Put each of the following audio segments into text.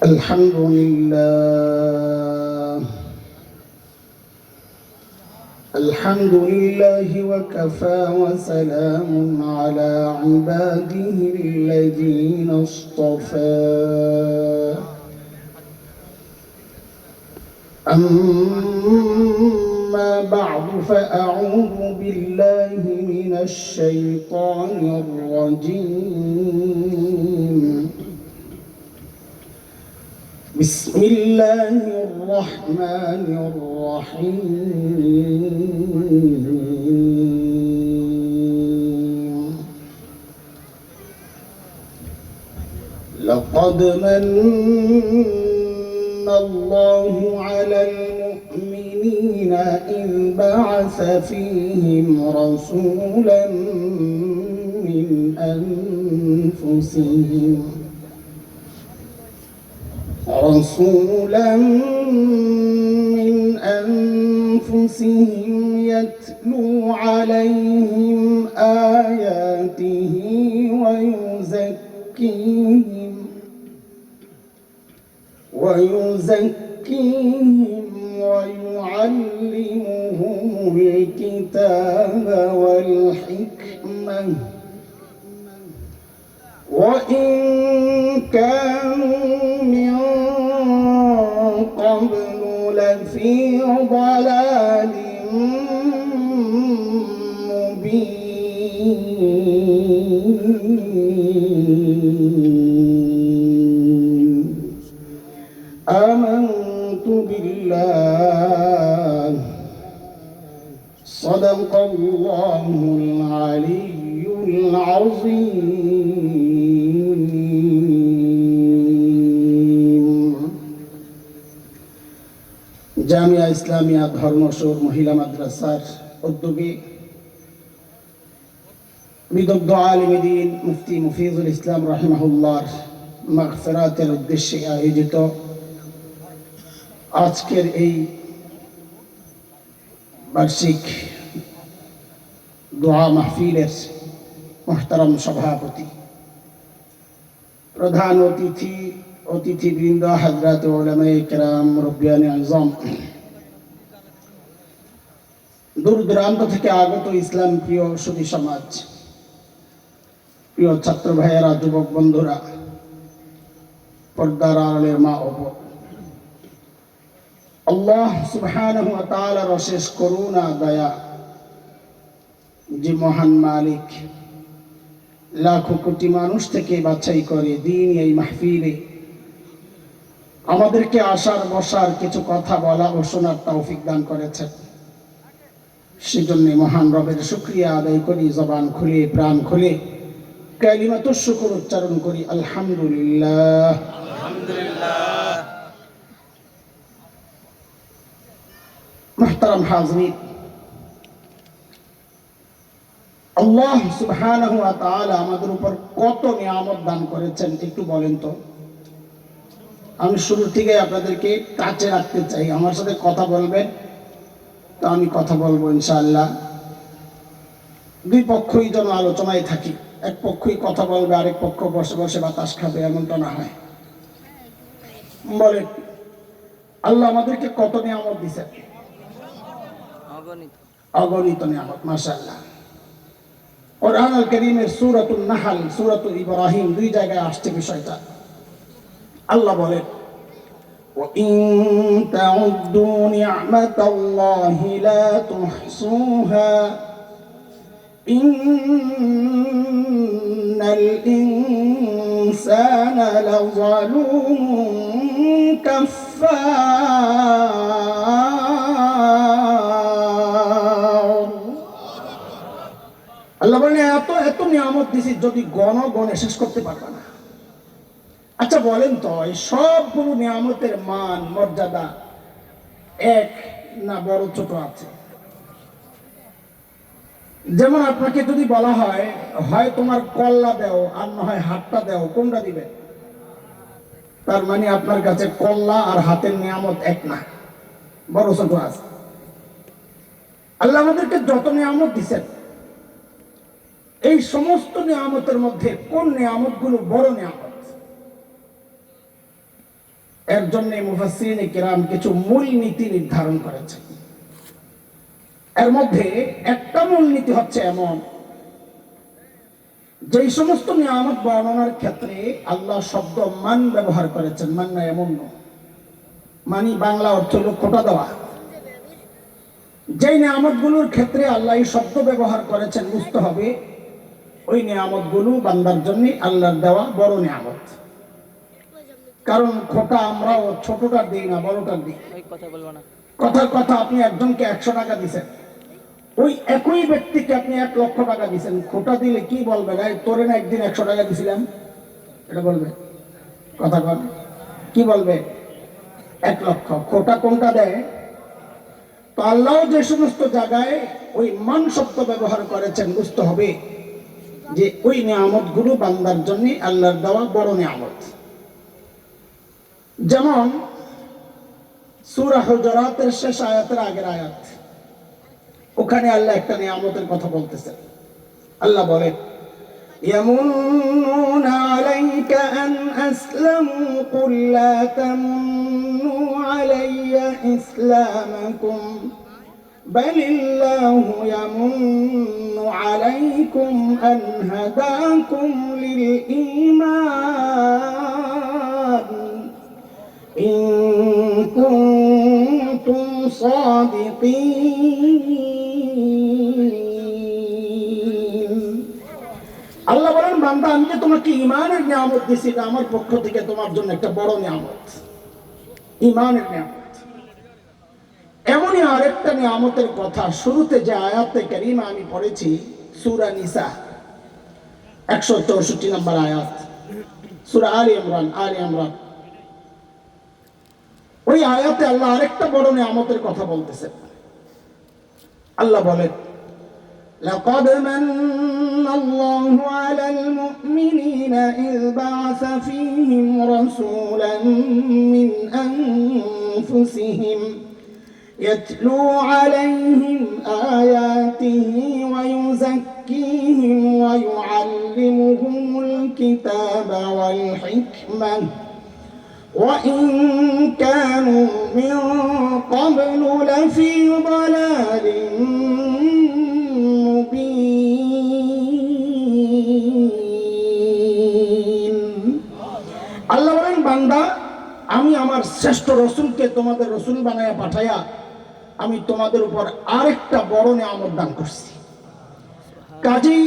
الحمد لله الحمد لله وكفى وسلام على عباده الذين اصطفى أما بعد فأعوذ بالله من الشيطان الرجيم بسم الله الرحمن الرحيم لقد من الله على المؤمنين إذ بعث فيهم رسولا من أنفسهم يتلو عليهم آياته ويزكيهم ويعلمهم الكتاب والحكمة وإن كانوا من قبل لفي ضلال مبين آمنت بالله صدق الله العلي العظيم জামিয়া ইসলামিয়া ধর্মসর মহিলা মাদ্রাসার উদ্যোগে বিদগ্ধ আলিমে দ্বীন মুফতি মুফিজুল ইসলাম রাহিমাহুল্লাহর মাগফিরাতের উদ্দেশ্যে আয়োজিত আজকের এই বার্ষিক দোয়া মাহফিলের মুহতারাম সভাপতি, প্রধান অতিথিবৃন্দ, হযরত উলামায়ে কেরাম, মুরব্বিয়ানে আযম, দূর দূরান্ত থেকে আগত ইসলাম প্রিয় সুধী সমাজ, প্রিয় ছাত্র ভাইয়েরা, যুবক বন্ধুরা, পর্দার আড়ালের মা ও বোন, আল্লাহ সুবহানাহু ওয়া তাআলার অশেষ করুণা দয়া, যে মহান মালিক লাখো কোটি মানুষ থেকে বাছাই করে দিন এই মাহফিলে আমাদেরকে আসার বসার, কিছু কথা বলা ও শোনার তৌফিক দান করেছেন। সেজন্য মহান রবের শুকরিয়া আদায় করি, জবান খুলে প্রাণ খুলে কালিমাতুশ শুকর উচ্চারণ করি, আলহামদুলিল্লাহ। মুহতারাম হাজরিন, আল্লাহ সুবহানাহু ওয়া তাআলা আমাদের উপর কত নিয়ামত দান করেছেন একটু বলেন তো। আমি শুরু থেকে আপনাদেরকে কাছে রাখতে চাই, আমার সাথে কথা বলবেন, তো আমি কথা বলবো ইনশাআল্লাহ। দুই পক্ষই যেন আলোচনায় থাকি, এক পক্ষই কথা বলবে, আরেক পক্ষ বসে বসে বাতাস খাবে, এমনটা না হয়। বলেন, আল্লাহ আমাদেরকে কত নিয়ামত দিয়েছেন? অগণিত নিয়ামত, মাশাআল্লাহ। কুরআন আল কারীমের সূরাতুন নাহল, সূরাতুল ইব্রাহিম, দুই জায়গায় আসছে বিষয়টা। আল্লাহ বলেন, ওয়া ইন তাউদ্দু নি'মাতাল্লাহি লা তুহসুহা ইন্নাল ইনসানা লাযালুমুন কাফফার। আল্লাহ বলেন, এত নিয়ামত দিছি, যদি গণে শেষ করতে পারবা না। আচ্ছা বলেন তো, এই সবগুলো নিয়ামতের মান মর্যাদা এক না বড় ছোট আছে? যেমন আপনাকে যদি বলা হয়, হয় তোমার কল্লা দাও আর না হয় হাতটা দাও, কোনটা দিবে? তার মানে আপনার কাছে কল্লা আর হাতের নিয়ামত এক না, বড় ছোট আছে। আল্লাহ আমাদেরকে যত নিয়ামত দিচ্ছেন, এই সমস্ত নিয়ামতের মধ্যে কোন নিয়ামতগুলো বড় নিয়ামত? এর জন্য মুফাসসিরিনে কিরাম কিছু মূল নীতি নির্ধারণ করেছেন। এর মধ্যে একটা মূলনীতি হচ্ছে এমন, যে সমস্ত নিয়ামত বর্ণনার ক্ষেত্রে আল্লাহ শব্দ মান ব্যবহার করেছেন, মান না এমন নয়, মানি বাংলা অর্থ হল খোটা দেওয়া। যে নিয়ামতগুলোর ক্ষেত্রে আল্লাহ এই শব্দ ব্যবহার করেছেন, বুঝতে হবে ওই নিয়ামতগুলো বান্দার জন্য আল্লাহর দেওয়া বড় নিয়ামত। কারণ খোটা আমরাও ছোটটার দিই না, বড়টার দিই। কথার কথা, আপনি একজনকে 100 টাকা দিচ্ছেন, ওই একই ব্যক্তিকে আপনি 1 লক্ষ টাকা দিচ্ছেন, খোটা দিলে কি বলবেন? তোরে না একদিন 100 টাকা দিছিলাম, এটা বলবে? কথা বল, কি বলবে? 1 লক্ষ। খোটা কোনটা দেয়? তো আল্লাহ যে সমস্ত জায়গায় ওই মান শব্দ ব্যবহার করেছেন, বুঝতে হবে যে ওই নিয়ামত গুলো বান্দার জন্য আল্লাহর দেওয়া বড় নিয়ামত। যেমন সূরা হুজুরাতের শেষ আয়াতের আগের আয়াত, ওখানে আল্লাহ একটা নিয়ামতের কথা বলতেছেন। আল্লাহ বলেন, ইয়ামুন্নুনা আলাইকা আন আসলামু কুল লা তামুন্নু আলাইয়া ইসলামাকুম বালিল্লাহু ইয়ামুন্নু আলাইকুম আন হাদাকুম লিল ঈমান ইন কুনতুম সাদিকিন। আল্লাহ বলেন, বান্দা আমি যে তোমাকে ঈমানের নিয়ামত দিয়েছি, এটা আমার পক্ষ থেকে তোমার জন্য একটা বড় নিয়ামত, ঈমানের নিয়ামত। এমনই আরেকটা নিয়ামতের কথা শুরুতে যে আয়াতে কারিমা আমি পড়েছি, সূরা নিসা 164 নম্বর আয়াত, সূরা আলে ইমরান, ওই আয়াতে আল্লাহ আরেকটা বড় নিয়ামতের কথা বলতেছেন। আল্লাহ বলেন, লাকাদ মান্নাল্লাহু আলাল মুমিনিনা ইয বা'আসা ফীহিম রাসূলান মিন আনফুসিহিম ইয়াতলু আলাইহিম আয়াতিহি ওয়া ইউযাক্কিহিম ওয়া ইউআল্লিমুহুমুল কিতাবা ওয়াল হিকমাহ وَإِن كَانُوا مِن قَبْلُ لَفِي ضَلَالٍ مُبِينٍ। আল্লাহ বলেন, বান্দা আমি আমার শ্রেষ্ঠ রসুলকে তোমাদের রসুল বানায়া পাঠায়া আমি তোমাদের উপর আরেকটা বড় নিয়ামত দান করছি। কাজেই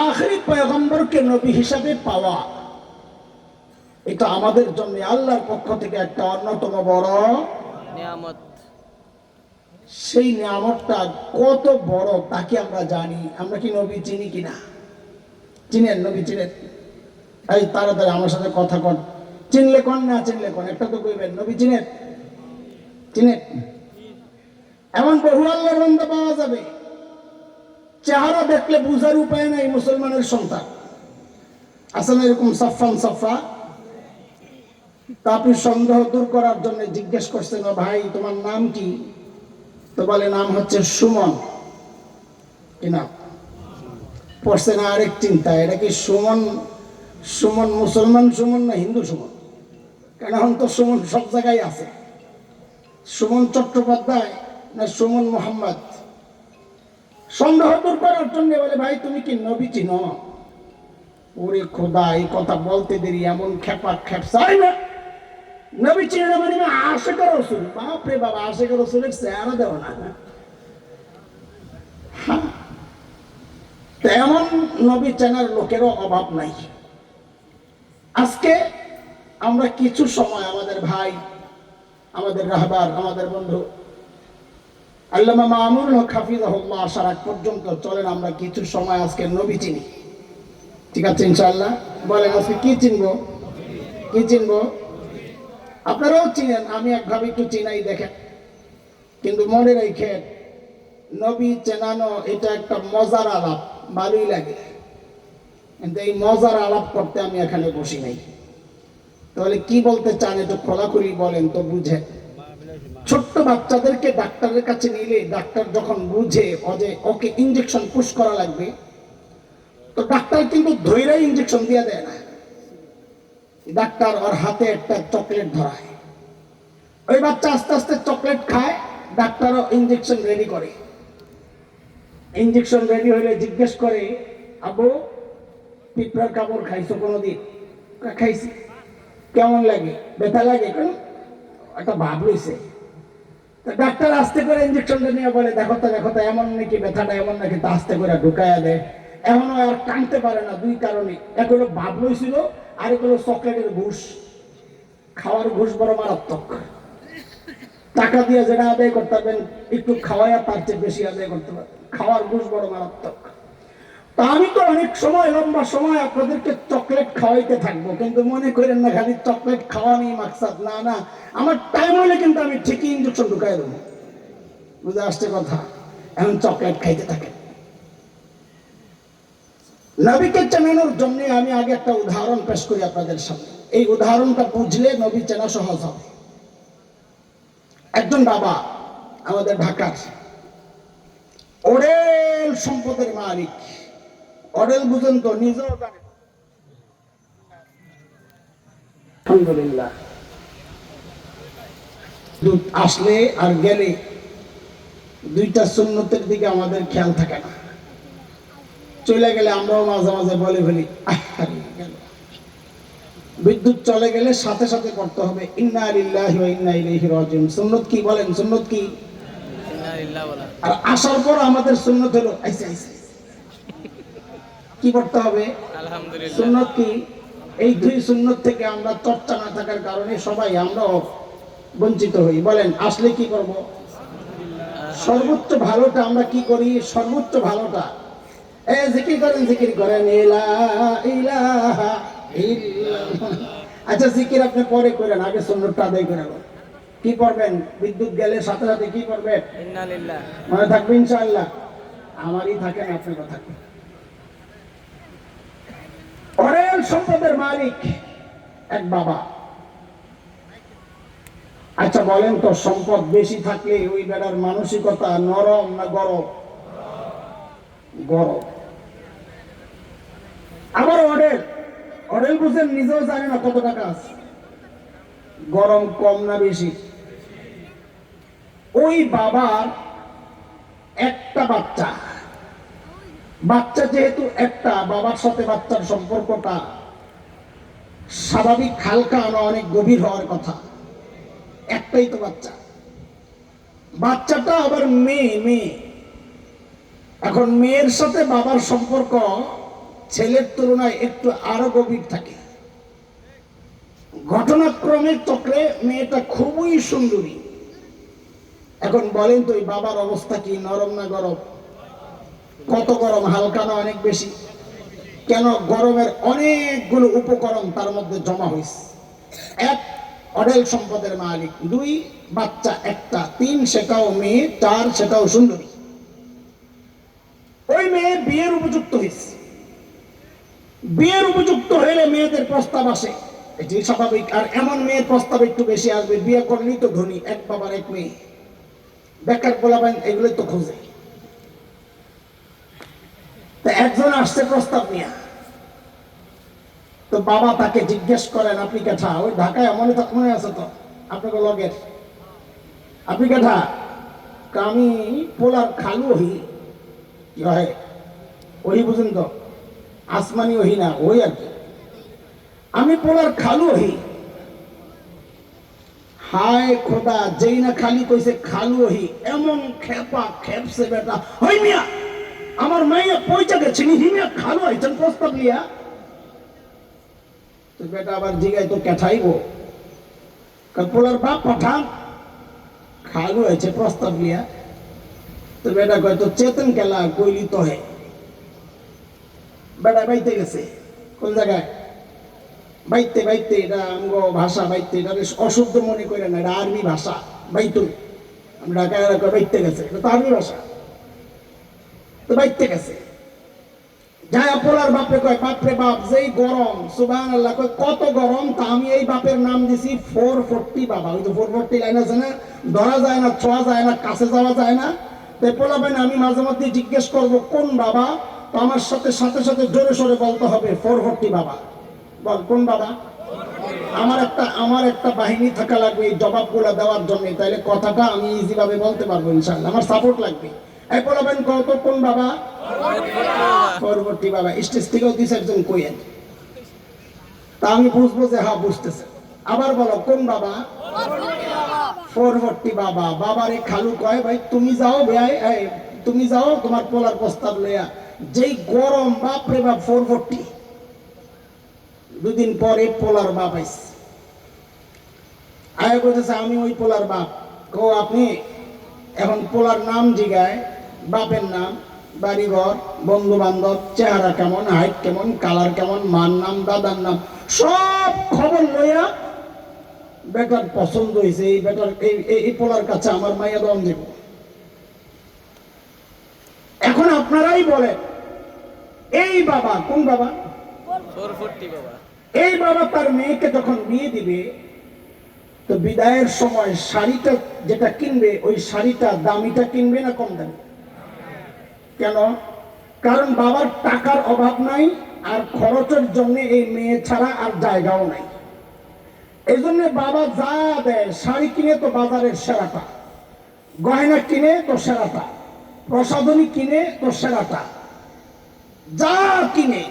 আখিরি পয়গম্বরকে নবী হিসাবে পাওয়া, এটা আমাদের জন্য আল্লাহর পক্ষ থেকে একটা অন্যতম বড় নিয়ামত। সেই নিয়ামতটা কত বড় তাকে আমরা জানি। আমরা কি নবী চিনি কিনা? চিনেন? নবী চিনেন? এই তাড়াতাড়ি আমার সাথে কথা কন, চিনলে কোন না চিনলে কোন, একটা তো কইবেন। নবী চিনেন? চিনেন? এমন বহু আল্লাহর বান্দা পাওয়া যাবে, চেহারা দেখলে বুঝার উপায় নাই মুসলমানের সন্তান। আসলে এরকম সাফান সাফা। তা আপনি সন্দেহ দূর করার জন্য জিজ্ঞেস করছেন, ভাই তোমার নাম কি? তো বলে, নাম হচ্ছে সুমন। কি নাম? পড়ছে না আরেক চিন্তা, এটা কি সুমন? সুমন মুসলমান সুমন না হিন্দু সুমন? কারণ এখন তো সুমন সব জায়গায় আছে। সুমন চট্টোপাধ্যায় না সুমন মোহাম্মদ? সন্দেহ দূর করার জন্য বলে, ভাই তুমি কি নবী চিনো? ওরে খোদা, এই কথা বলতে দেরি এমন খেপা খেপসাই না। নবী চিনে না মানে আশিক রাসূল। বাপরে বাবা, আশিক রাসূলের চেহারা দেও না। তেমন নবী চেনার লোকেরও অভাব নাই। আজকে আমরা কিছু সময় আমাদের ভাই, আমাদের রাহবার, আমাদের বন্ধু আল্লামা মামুনুল হক হাফিজাহুল্লাহ আসার আগ পর্যন্ত চলেন আমরা কিছু সময় আজকে নবী চিনি। ঠিক আছে ইনশাআল্লাহ? বলেন আজকে কি চিনবো? কি চিনবো? আপনারাও চিনেন, আমি একভাবে একটু চিনাই দেখেন। কিন্তু মনে রেখেন, নবী চেনানো এটা একটা মজার আলাপ, ভালোই লাগে। কিন্তু এই মজার আলাপ করতে আমি এখানে বসি নাই। তাহলে কি বলতে চান একটু খোলাখুলি বলেন তো, বুঝেন। ছোট্ট বাচ্চাদেরকে ডাক্তারের কাছে নিলে ডাক্তার যখন বুঝে যে ওকে ইঞ্জেকশন পুশ করা লাগবে, তো ডাক্তার কিন্তু ধৈর্য ইঞ্জেকশন দিয়ে দেয় না, ডাক্তার ওর হাতে একটা চকলেট ধরায়, ওই বাচ্চা আস্তে আস্তে চকলেট খায়, ডাক্তারও ইঞ্জেকশন রেডি করে। ইঞ্জেকশন রেডি হলে জিজ্ঞেস করে, আবু পিঁপড়ার কামড় খাইছো কোনোদিন? খাইছি। কেমন লাগে? ব্যথা লাগে? কেন? একটা ভাব রয়েছে। ডাক্তার আস্তে করে ইঞ্জেকশনটা নিয়ে বলে, দেখো তো দেখো তো, এমন নাকি ব্যথাটা, এমন নাকি, তা আস্তে করে ঢুকাইয়া দেয়। এমনও আর টানতে পারে না, দুই কারণে, এক হলো ভাব রয়েছিল, আর এক হলো চকলেটের ঘুষ। খাওয়ার ঘুষ বড় মারাত্মক, টাকা দিয়ে যেটা আদায় করতে পারবেন একটু খাওয়াইয়া তার চেয়ে বেশি আদায় করতে পারবেন, খাওয়ার ঘুষ বড় মারাত্মক। তা আমি তো অনেক সময়, লম্বা সময় আপনাদেরকে চকলেট খাওয়াইতে থাকবো, কিন্তু মনে করেন না খালি চকলেট খাওয়া নেই মাকসাদ, না না, আমার টাইম হলে কিন্তু আমি ঠিকই ইঞ্জেকশন ঢুকাই দেবো। বুঝে আসছে কথা? এখন চকলেট খাইতে থাকে। নবীকে চেনানোর জন্য আমি আগে একটা উদাহরণ পেশ করি আপনাদের সামনে। এই উদাহরণটা বুঝলে নবী চেনা সহজ হবে। একজন বাবা আমাদের ঢাকার, ওডেল সম্পদের মালিক। ওডেল বুঝেন তো? নিজেও জানেন। আলহামদুলিল্লাহ। দুধ আসলে আর গেলে দুইটা সুন্নতের দিকে আমাদের খেয়াল থাকে না। চলে গেলে আমরাও মাঝে মাঝে বলে ফেলি, বিদ্যুৎ চলে গেলে সাথে সাথে পড়তে হবে ইন্না লিল্লাহি ওয়া ইন্না ইলাইহি রাজিউন। সুন্নত কি বলেন? সুন্নত কি? ইন্না লিল্লাহি বলা। আর আসার পর আমাদের সুন্নত হলো আইসা আইসা কি করতে হবে? আলহামদুলিল্লাহ। সুন্নত কি? এই দুই সুন্নত থেকে আমরা চর্চা না থাকার কারণে সবাই আমরাও বঞ্চিত হই। বলেন, আসলে কি করব? সর্বোচ্চ ভালোটা আমরা কি করি? সর্বোচ্চ ভালোটা জিকির করেন, জিকির করেন, ইলা ইলাহা ইল্লাল্লাহ। আচ্ছা, জিকির আপনি পরে করেন, আগে সুন্নতটা আদায় করে নেন। কি করবেন? বিদ্যুৎ গেলে সাথে সাথে কি করবেন? ইন্না লিল্লাহ। মনে থাকবে ইনশাআল্লাহ? আমারই থাকে না, আপনার কথা। অরেল সম্পদের মালিক এক বাবা। আচ্ছা বলেন তো, সম্পদ বেশি থাকলে ওই বেড়ার মানসিকতা নরম না গরম? গরম। আবার অরেল, অরেল বুঝেন, নিজেও জানে না কত টাকা আছে। গরম কম না বেশি? ওই বাবার একটা বাচ্চা, বাচ্চা যেহেতু একটা, বাবার সাথে বাচ্চার সম্পর্কটা স্বাভাবিক হালকা না অনেক গভীর হওয়ার কথা। একটাই তো বাচ্চা, বাচ্চাটা আবার মেয়ে। মেয়ে এখন মেয়ের সাথে বাবার সম্পর্ক ছেলের তুলনায় একটু আরো গভীর থাকে। ঘটনাক্রমের চক্রে মেয়েটা খুবই সুন্দরী। এখন বলেন তো, এই বাবার অবস্থা কি? নরম না গরম? কত গরম? হালকা না অনেক বেশি? কেন? গরমের অনেকগুলো উপকরণ তার মধ্যে জমা হয়েছে। এক, অডেল সম্পদের মালিক। দুই, বাচ্চা একটা। তিন, সেটাও মেয়ে। চার, সেটাও সুন্দরী। ওই মেয়ে বিয়ের উপযুক্ত হয়েছে। বিয়ের উপযুক্ত হলে মেয়েদের প্রস্তাব আসে, এটি স্বাভাবিক। আর এমন মেয়ের প্রস্তাব একটু বেশি আসবে, বিয়ে করলেই তো ধনী, এক বাবার এক মেয়ে, বেকার পোলাপান এগুলোই তো খোঁজে। তো একজন আসছে প্রস্তাব নিয়ে, তো বাবা তাকে জিজ্ঞেস করেন, আপনি কেঠা? ওই ঢাকায় মনে আছে তো আপনাকে লগের, আপনি কেঠা? আমি পোলার খালু হই। কি হয়? ওই বুঝেন তো, আসমানি ওহি না, ওই আর কি। আমি পোলার খালু হই। হায় খোদা, যেই না খালি কইছে খালু হই, এমন খেপা খেপছে বেটা, হই মিয়া আমার মাইয়া পয়সা গেছে হিমিয়া খালু হইছেন প্রস্তাব লিয়া। তো বেটা আবার জিগাই, তো কেঠাইবো? পোলার বাপ পাঠান, খালু হয়েছে প্রস্তাব লিয়া। তো বেটা কয়, তো চেতন কেলা কইলি তো হে। বেটা বাইতে গেছে। কোন জায়গায়? বাইতে। বাইতে এটা আমগো ভাষা, বাইতে। এটা অশুদ্ধ মনে করে না, এটা আরবি ভাষা। বাইতুল, আমরা ঢাকায় বাইতে গেছে, এটা তো আরবি ভাষা। তো বাইতে গেছে, যায় পোলার বাপরে কয়, বাপরে বাপ যেই গরম, সুবহানাল্লাহ। কয় কত গরম? তা আমি এই বাপের নাম দিছি 440 বাবা। ওই তো 440 লাইন আছে না, ধরা যায় না, ছোঁয়া যায় না, কাছে যাওয়া যায় না। তাই পোলা ভাই, আমি মাঝে মধ্যে জিজ্ঞেস করবো কোন বাবা? তো আমার সাথে সাথে সাথে জোরে সোরে বলতে হবে 440 বাবা। বল কোন বাবা? আমার একটা বাহিনী থাকা লাগবে এই জবাবগুলো দেওয়ার জন্য, তাইলে কথাটা আমি ইজি ভাবে বলতে পারবো ইনশাআল্লাহ। আমার সাপোর্ট লাগবে। এই বলবেন কত কোন বাবা? 440 বাবা। স্টেজ থেকেও 2-4 কইেন, তা আমি বুঝবো যে হ্যাঁ বুঝতেছে। আবার বলো কোন বাবা? 440 বাবা। বাবারে খালু কয় ভাই তুমি যাও ভাই, তুমি যাও তোমার পোলার প্রস্তাব লইয়া। যেই গরম বাপরে বাপ 440। দুদিন পরে পোলার বাপ আইছে, আয় বলতেছে আমি ওই পোলার বাপ। কো আপনি? এখন পোলার নাম জিগায়, বাপের নাম, বাড়িঘর, বন্ধু বান্ধব, চেহারা কেমন, হাইট কেমন, কালার কেমন, মার নাম, দাদার নাম, সব খবর লইয়া বেটার পছন্দ হয়েছে এই বেটার এই পোলার কাছে আমার মাইয়া দম দেব। এখন আপনারাই বলেন এই বাবা কোন বাবা? 440 বাবা। এই বাবা তার মেয়েকে যখন বিয়ে দিবে, তো বিদায়ের সময় শাড়িটা যেটা কিনবে, ওই শাড়িটা দামিটা কিনবে না কম দামি? কেন? কারণ বাবার টাকার অভাব নাই, আর খরচের জন্য এই মেয়ে ছাড়া আর জায়গাও নাই। এই জন্য বাবা যা দেয়, শাড়ি কিনে তো বাজারের সেরাটা, গয়না কিনে তো সেরাটা, প্রসাধনী কিনে তো সেরাটা, যা কিনে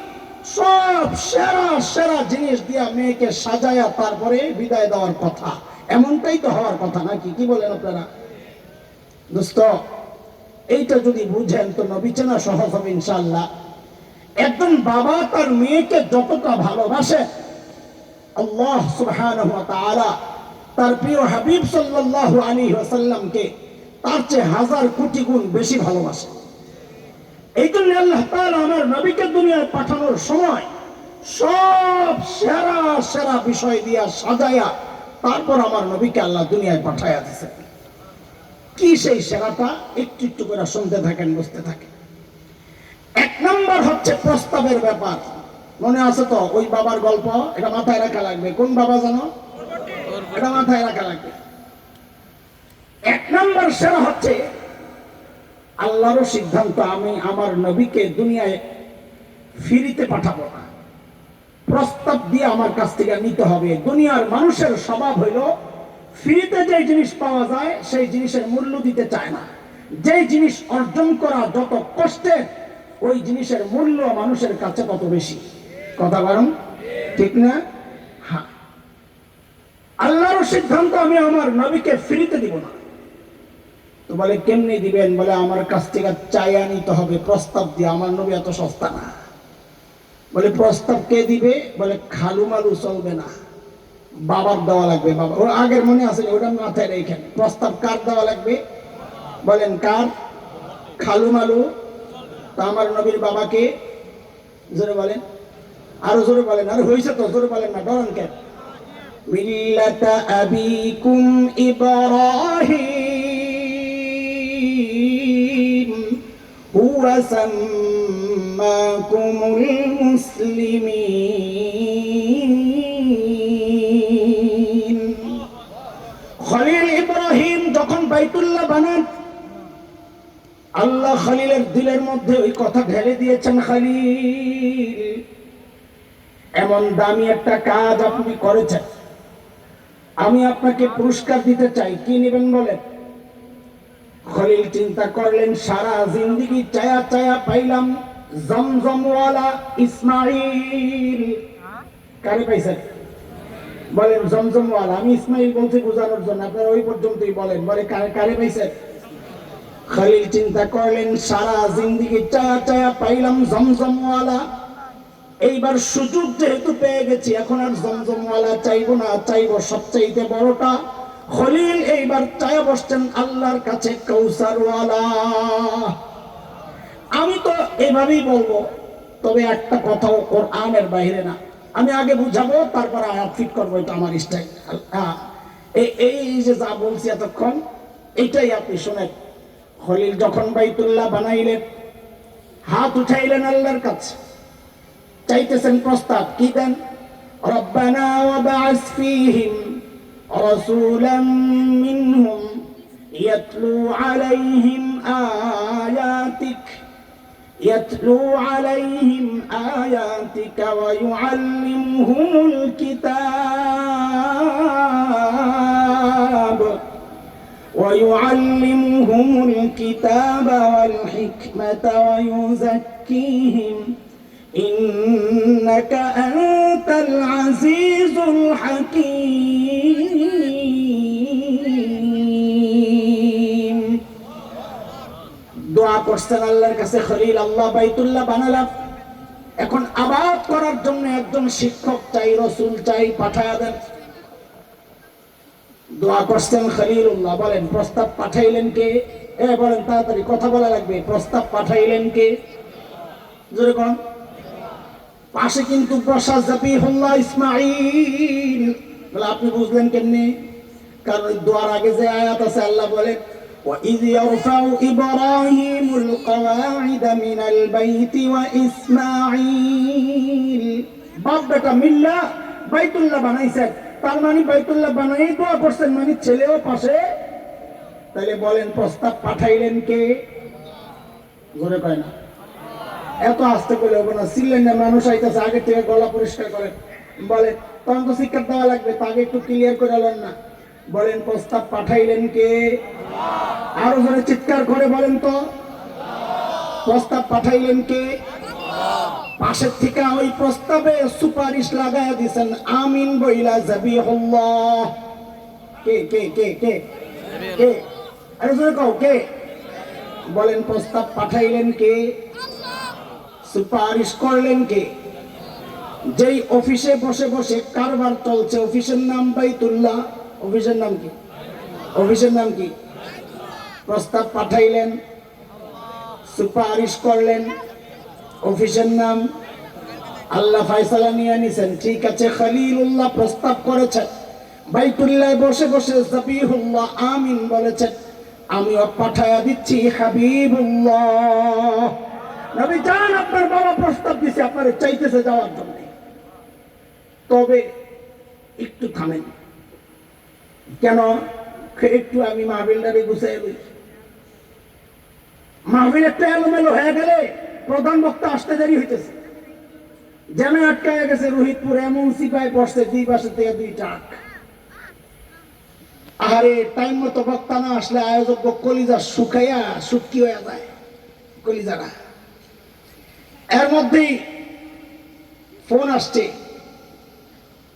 সব সেরা সেরা জিনিস দিয়া মেয়েকে সাজায়া তারপরে বিদায় দেওয়ার কথা। এমনটাই তো হওয়ার কথা নাকি? কি বলেন আপনারা? দোস্ত এইটা যদি বুঝেন তো নবী চেনা সহজ হবে ইনশাআল্লাহ। একজন বাবা তার মেয়েকে যতটা ভালোবাসে, আল্লাহ সুবহানাহু ওয়া তাআলা তার প্রিয় হাবিব সাল্লাল্লাহু আলাইহি ওয়াসাল্লামকে তার চেয়ে 1000 কোটি গুণ বেশি ভালোবাসে। এই জন্য আল্লাহ তাআলা আমার নবীকে দুনিয়ায় পাঠানোর সময় সব সেরা সেরা বিষয় দিয়া সাজায়া তারপর আমার নবীকে আল্লাহ দুনিয়ায় পাঠায়া দিয়েছে। কি সেই সেরাটা? একটু একটু করে শুনতে থাকেন, বুঝতে থাকেন। 1 নম্বর হচ্ছে প্রস্তাবের ব্যাপার। মনে আছে তো ওই বাবার গল্প? এটা মাথায় রাখা লাগবে। কোন বাবা জানো? এটা মাথায় রাখা লাগবে। 1 নম্বর সেরা হচ্ছে আল্লাহর সিদ্ধান্ত, আমি আমার নবীকে দুনিয়ায় ফিরিতে পাঠাবো না, প্রস্তাব দিয়ে আমার কাছ থেকে নিতে হবে। দুনিয়ার মানুষের স্বভাব হইল ফ্রিতে যে জিনিস পাওয়া যায় সেই জিনিসের মূল্য দিতে চায় না। যে জিনিস অর্জন করা যত কষ্টের, ওই জিনিসের মূল্য মানুষের কাছে তত বেশি। কথা বলুন ঠিক না? হ্যাঁ, আল্লাহর সিদ্ধান্ত আমি আমার নবীকে ফ্রিতে দিব না। তো বলে কেমনি দিবেন? বলে আমার কাছ থেকে চাইয়া নিতে হবে, প্রস্তাব দিয়ে। আমার নবী এত সস্তা না। বলে প্রস্তাব কে দিবে? বলে খালু মালু চলবে না, বাবার দেওয়া লাগবে। বাবা, ওর আগের মনে আছে, ওটা মাথায় রেখেন। প্রস্তাব কার দেওয়া লাগবে? বলেন কার? খালু মালু। তা আমার নবীর বাবাকে জোরে বলেন, আরো জোরে বলেন। আর হয়েছে তো, জোরে বলেন না, ডরেন কেন? মিল্লাতা আবিকুম ইব্রাহিম হুয়া সাম্মাকুমুল মুসলিমিন। খলিল ইব্রাহিম যখন বাইতুল্লাহ বানান, আল্লাহ খলিলের দিলের মধ্যে ওই কথা ঢেলে দিয়েছেন, খলিল এমন দামি একটা কাজ আপনি করেছেন, আমি আপনাকে পুরস্কার দিতে চাই। কি নেবেন বলেন? খলিল চিন্তা করলেন, সারা জিন্দেগি চায়া চায়া পাইলাম জমজমওয়ালা ইসমাইল। কারে পাইছেন? বলেন জমজমওয়ালা। আমি ইসমাইল বলছি বোঝানোর জন্য, আপনারা ওই পর্যন্তই বলেন। বলে কারে পাইছেন? খলিল চিন্তা করলেন, সারা জিন্দেগি চায়া চায়া পাইলাম জমজমওয়ালা, এইবার সুযোগ যেহেতু পেয়ে গেছি, এখন আর জমজমওয়ালা চাইবো না, চাইবো সবচাইতে বড়টা। খলিল এইবার চায়া বসছেন আল্লাহর কাছে কাউসারওয়ালা। আমি তো এভাবেই বলবো, তবে একটা কথাও কোরআনের বাইরে না। আমি আগে বুঝাবো, তারপর আয়াত ফিট করবো, এটা আমার স্টাইল। এই যে যা বলছি এতক্ষণ, এইটাই আপনি শোনেন। খলিল যখন বাইতুল্লাহ বানাইলেন, হাত উঠাইলেন আল্লাহর কাছে, চাইতেছেন প্রস্তাব। কি দেন? রব্বানা ওয়াবআস ফীহিম রাসূলাম মিনহুম ইয়াতলু আলাইহিম আয়াতিক يتلو عليهم آياتك ويعلمهم الكتاب والحكمة ويزكيهم إنك أنت العزيز الحكيم. দোয়া করছেন আল্লাহর কাছে খলিল, আল্লাহ বাইতুল্লাহ বানালাম, এখন আবাদ করার জন্য একজন শিক্ষক চাই, রসুল চাই, পাঠায়া দেন। দোয়া করছেন খলিলুল্লাহ। বলেন প্রস্তাব পাঠাইলেন কে? বলেন তাড়াতাড়ি, কথা বলা লাগবে। প্রস্তাব পাঠাইলেন কে? জোরে কোন? পাশে কিন্তু বসা জাবিহুল্লাহ ইসমাঈল। বলে আপনি বুঝলেন কেমনে? কারণ দোয়ার আগে যে আয়াত আছে, আল্লাহ বলে وَإِذْ يَرْفَعُ إِبْرَاهِيمُ الْقَوَاعِدَ مِنَ الْبَيْتِ وَإِسْمَاعِيلُ। বাপ বেটা মিল্লা বাইতুল্লাহ বানাইছেন, তার মানে বাইতুল্লাহ বানাই দোয়া করছেন, মানে ছেলেও পাশে। তাহলে বলেন প্রস্তাব পাঠাইলেন কে? জোরে কয় না, এত আস্তে করে হবে না, ছিলেন না, মানুষ আইতেছে, আগে থেকে গলা পরিষ্কার করেন। বলেন তখন তো শিক্ষা দেওয়া লাগবে, তাকে একটু ক্লিয়ার করে আলেন না। বলেন প্রস্তাব পাঠাইলেন কে? আরো জোরে চিৎকার করে বলেন তো, প্রস্তাব পাঠাইলেন কে? পাশের থেকে ওই প্রস্তাবে সুপারিশ লাগায় দিছেন আমিন বইলা জাবিহুল্লাহ। কে কে কে কে কে? আরে জোরে কও কে? বলেন প্রস্তাব পাঠাইলেন কে? সুপারিশ করলেন কে? যেই অফিসে বসে বসে কারবার চলছে, অফিসের নাম বাইতুল্লাহ। অফিসের নাম কি? অফিসের নাম কি? প্রস্তাব পাঠাইলেন, সুপারিশ করলেন, অফিসের নাম আল্লাহ ফায়সালা নিয়ে নিছেন। ঠিক আছে, খলিলুল্লাহ প্রস্তাব করেছেন, বাইতুল্লাহ বসে বসে জাবিহুল্লাহ আমিন বলেছেন, আমিও পাঠায়া দিচ্ছি হাবিবুল্লাহ। নবী জান, আপনার বাবা প্রস্তাব দিছে, আপনার চাইতেছে যাওয়ার জন্য, তবে একটু থামেন। কেন? একটু আমি মাহফিলটারে গুছাই লই। মাহফিল একটা এলোমেলো হয়ে গেলে প্রধান বক্তা আসতে দেরি হইতেছে। জ্যামে আটকায় গেছে রোহিতপুর, এমন সিপাই পড়ছে দুই পাশে থেকে দুই ট্রাক। আরে টাইম মতো বক্তা না আসলে আয়োজক কলিজা শুকাইয়া শুটকি হয়ে যায় কলিজাটা। এর মধ্যেই ফোন আসছে,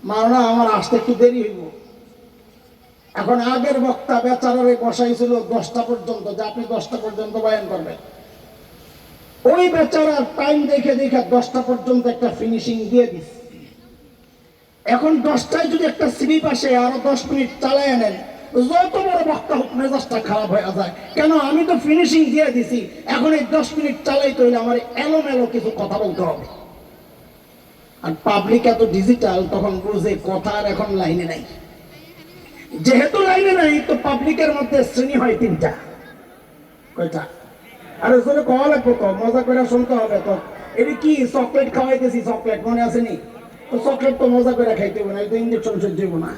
মাওলানা আমার আসতে একটু দেরি হইব। এখন আগের বক্তা বেচারারে বসাইছিল 10টা পর্যন্ত, যে আপনি 10টা পর্যন্ত বয়ান করবেন। ওই বেচারার টাইম দেখে দেখে 10টা পর্যন্ত একটা ফিনিশিং দিয়ে দিস। এখন 10টায় যদি একটা স্লিপ আসে, আরো 10 মিনিট চালায় নেন, যত বড় বক্তা হোক মেজাজটা খারাপ হয়ে যায়। কেন? আমি তো ফিনিশিং দিয়ে দিছি, এখন এই 10 মিনিট চালাইতে হইলে আমার এলোমেলো কিছু কথা বলতে হবে। আর পাবলিক এত ডিজিটাল, তখন বুঝে কথা আর এখন লাইনে নাই। যেহেতু লাইনে নাই, তো পাবলিকের মধ্যে শ্রেণী হয় 3টা। কয়টা? আরে জোরে কওয়া লাগবে তো, মজা করে শুনতে হবে তো। এটা কি চকলেট খাওয়াইতেছি? চকলেট মনে আসেনি তো? চকলেট তো মজা করে খাইতে হবে না, এটা ইঞ্জেকশন সহ্য হইব না।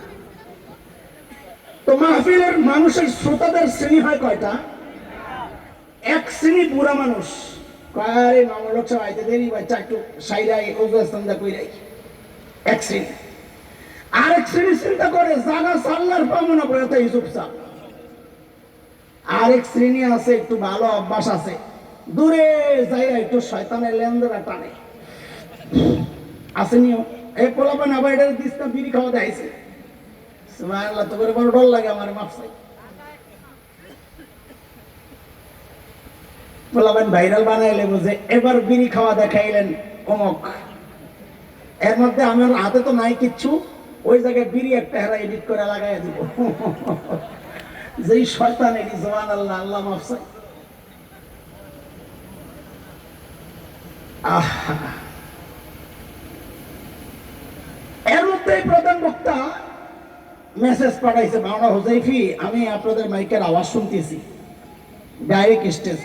তো মাহফিলের মানুষের শ্রোতাদের শ্রেণী হয় কয়টা? এক শ্রেণী বুড়া মানুষ, কয়ারে মামলা লোক সব আইতে দেরি, বাচ্চা একটু সাইরাই ওজা কইরাই, এক শ্রেণী। আরেক শ্রেণী চিন্তা করে জাগা সাল্লার পাবো না, বলে তাই চুপচাপ। আরেক শ্রেণী আছে একটু ভালো অভ্যাস আছে, দূরে যাই একটু শয়তানের লেনদেনা টানে। আসেনিও এই পোলাপান আবার এটা দিস্তা বিড়ি খাওয়া দেয়ছে। সুবহানাল্লাহ, তো করে বড় ডর লাগে আমার, মাফ চাই। পোলাপান ভাইরাল বানাইলে বুঝে এবার বিড়ি খাওয়া দেখাইলেন অমক। এর মধ্যে আমার হাতে তো নাই কিচ্ছু, ওই জায়গায় বিড়ি একটা হেরা এডিট করে লাগাই দিব। যেই শয়তান এটি, সুবহানাল্লাহ, আল্লাহ মাফ চাই। এর মধ্যে প্রধান বক্তা মেসেজ পাঠাইছে, মাওলানা হুযাইফি, আমি আপনাদের মাইকের আওয়াজ শুনতেছি, ডাইরেক্ট স্টেজ।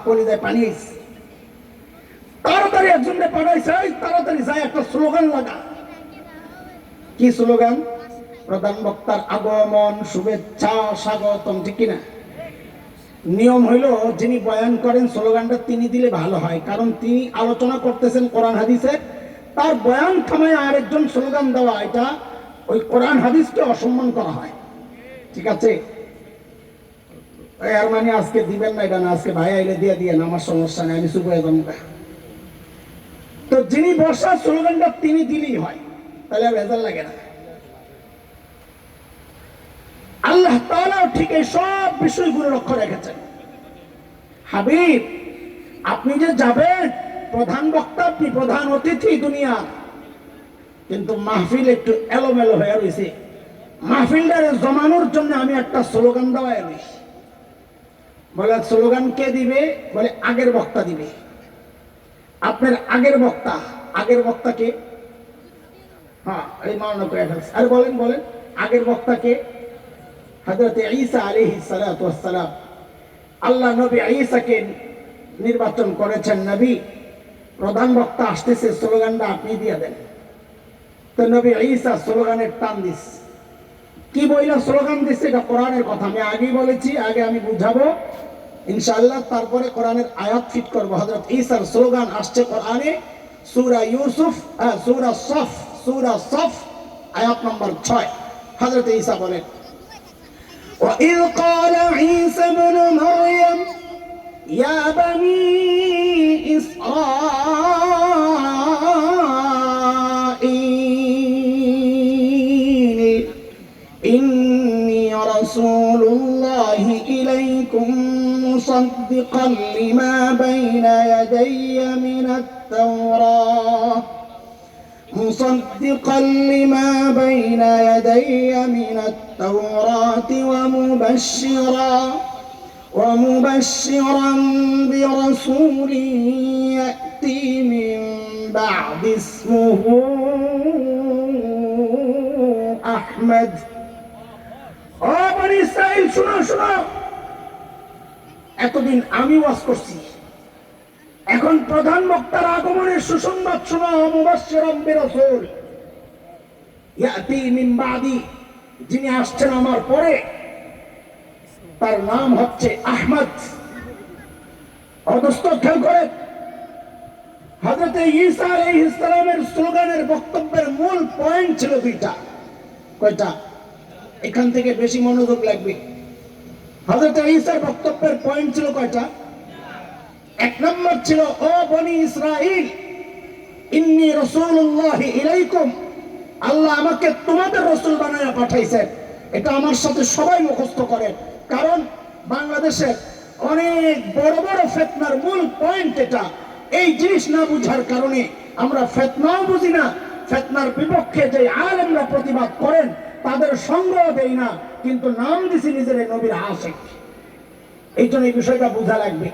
কলিজায় পানি আইছে। তাড়াতাড়ি একজনকে পাঠাইছে, তাড়াতাড়ি যায় একটা স্লোগান লাগা। কি স্লোগান? প্রধান বক্তার আগমন, শুভেচ্ছা, স্বাগতম, ঠিক কিনা? নিয়ম হইল যিনি বয়ান করেন স্লোগানটা তিনি দিলে ভালো হয়, কারণ তিনি আলোচনা করতেছেন কোরআন হাদিসে, তার বয়ান থামায় আরেকজন স্লোগান দেওয়া, এটা ওই কোরআন হাদিসকে অসম্মান করা হয়। ঠিক আছে, আর মানে আজকে দিবেন না এটা না, আজকে ভাই আইলে দিয়ে দিয়ে আমার সমস্যা নেই, আমি চুপ হয়ে যাবো। তো যিনি বসা স্লোগানটা তিনি দিলেই হয়, তাহলে আর ভেজাল লাগে না। আল্লাহ তাআলাও ঠিক এই সব বিষয়গুলো লক্ষ্য রেখেছেন। হাবিব, আপনি যে যাবেন, প্রধান বক্তা আপনি, প্রধান অতিথি দুনিয়া, কিন্তু মাহফিল একটু এলোমেলো হয়ে রয়েছে। মাহফিলটারে জমানোর জন্য আমি একটা স্লোগান দেওয়া এলি। বলে স্লোগান কে দিবে? বলে আগের বক্তা দিবে। আপনার আগের বক্তা, আগের বক্তা কে? হ্যাঁ, এই মাওলানা কয়ে ফেলছে। আর বলেন বলেন, আগের বক্তা কে? হযরত ঈসা আলাইহিস সালাতু ওয়াস সালাম। আল্লাহ নবী ঈসাকে নির্বাচন করেছেন নবী, প্রধান বক্তা আসতেছে, স্লোগানটা আপনি দিয়ে দেন। তো নবী ঈসা স্লোগানের টান দিস, কি বইলা স্লোগান দিচ্ছে, এটা কোরআনের কথা। আমি আগেই বলেছি, আগে আমি বুঝাবো ইনশাআল্লাহ, তারপরে কোরআনের আয়াত ফিট করবো। হযরত ঈসার স্লোগান আসছে কোরআনে, সূরা ইউসুফ, সূরা সফ আয়াত নম্বর 6। হযরত ঈসা বলেন, وَإِذْ قَالَ عِيسَى ابْنُ مَرْيَمَ يَا بَنِي إِسْرَائِيلَ إِنِّي رَسُولُ اللَّهِ إِلَيْكُمْ مُصَدِّقًا لِمَا بَيْنَ يَدَيَّ مِنَ التَّوْرَاةِ ومبشرا برسول يأتي من بعد اسمه أحمد। বনি ইসরাইল শোনো শোনো, এতদিন আমি ওয়াজ করছি, এখন প্রধান বক্তার আগমনের সুসংবাদ শোনো। মুবাশশিরাম বিরাসূল ইয়াতি মিন বাদি, যিনি আসছেন আমার পরে, তার নাম হচ্ছে আহমদ। অদস্ত খেয়াল করে, হযরত ঈসা আলাইহিস সালামের স্লোগানের বক্তব্যের মূল পয়েন্ট ছিল দুইটা। কয়টা? এখান থেকে বেশি মনোযোগ লাগবে। হযরত ঈসার বক্তব্যের পয়েন্ট ছিল কয়টা? এক নম্বর ছিল, ও বনি ইসরাইল, ইন্নী রাসূলুল্লাহি ইলাইকুম, আল্লাহ আমাকে তোমাদের রাসূল বানায়া পাঠাইছেন। এটা আমার সাথে সবাই মুখস্থ করেন, কারণ বাংলাদেশের অনেক বড় বড় ফিতনার মূল পয়েন্ট এটা। এই জিনিস না বুঝার কারণে আমরা ফিতনাও বুঝি না, ফিতনার বিপক্ষে যে আলেমরা প্রতিবাদ করেন তাদের সঙ্গ দেই না, কিন্তু নাম দিছি নিজের নবীর আশিক। এই জন্য এই বিষয়টা বোঝা লাগবে।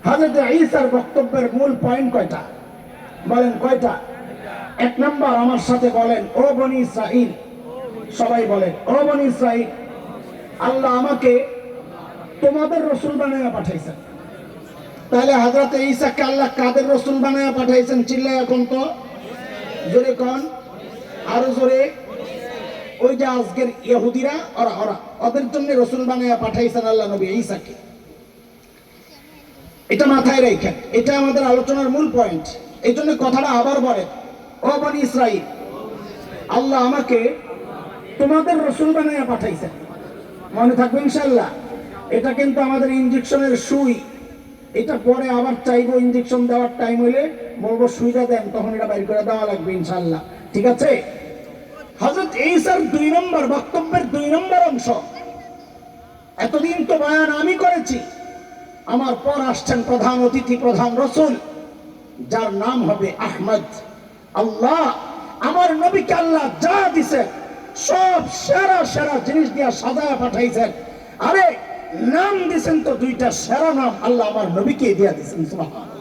হযরত ঈসার বক্তব্যের মূল পয়েন্ট কয়টা? বলেন কয়টা? এক নম্বর, আমার সাথে বলেন, ও বনি ইসরাইল। সবাই বলেন, ও বনি ইসরাইল, আল্লাহ আমাকে তোমাদের রাসূল বানায়া পাঠাইছেন। তাহলে হযরত ঈসাকে আল্লাহ কাদের রাসূল বানায়া পাঠাইছেন? চিল্লায় এখন তো জোরে কোন, আরো জোরে। ওই যে আজকের ইহুদিরা, ওরা ওদের জন্য রাসূল বানায়া পাঠাইছেন আল্লাহ নবী ঈসাকে। এটা মাথায় রাখেন, এটা আমাদের আলোচনার মূল পয়েন্ট। এই জন্য কথাটা আবার বলেন, ও বনি ইসরাইল, আল্লাহ আমাকে তোমাদের রাসূল বানায়া পাঠাইছেন। মনে থাকবে ইনশাআল্লাহ। এটা কিন্তু আমাদের ইনজেকশনের সুই, এটা পরে আবার চাইবো ইনজেকশন দেওয়ার টাইম হইলে বলবো সুইটা দেন, তখন এটা বাইর করে দেওয়া লাগবে ইনশাআল্লাহ। ঠিক আছে? হযরত ঈসার 2 নম্বর বক্তব্যের 2 নম্বর অংশ, এতদিন তো বয়ান আমি করেছি, আমার পর আসছেন প্রধান অতিথি, প্রধান রাসূল, যার নাম হবে আহমদ। আল্লাহ আমার নবীকে আল্লাহ যা দিছে সব সেরা সেরা জিনিস দিয়া সাজায়া পাঠাইছেন। আরে নাম দিছেন তো দুইটা সেরা নাম, আল্লাহ আমার নবীকে দিয়া দিছেন। সুবহানাল্লাহ।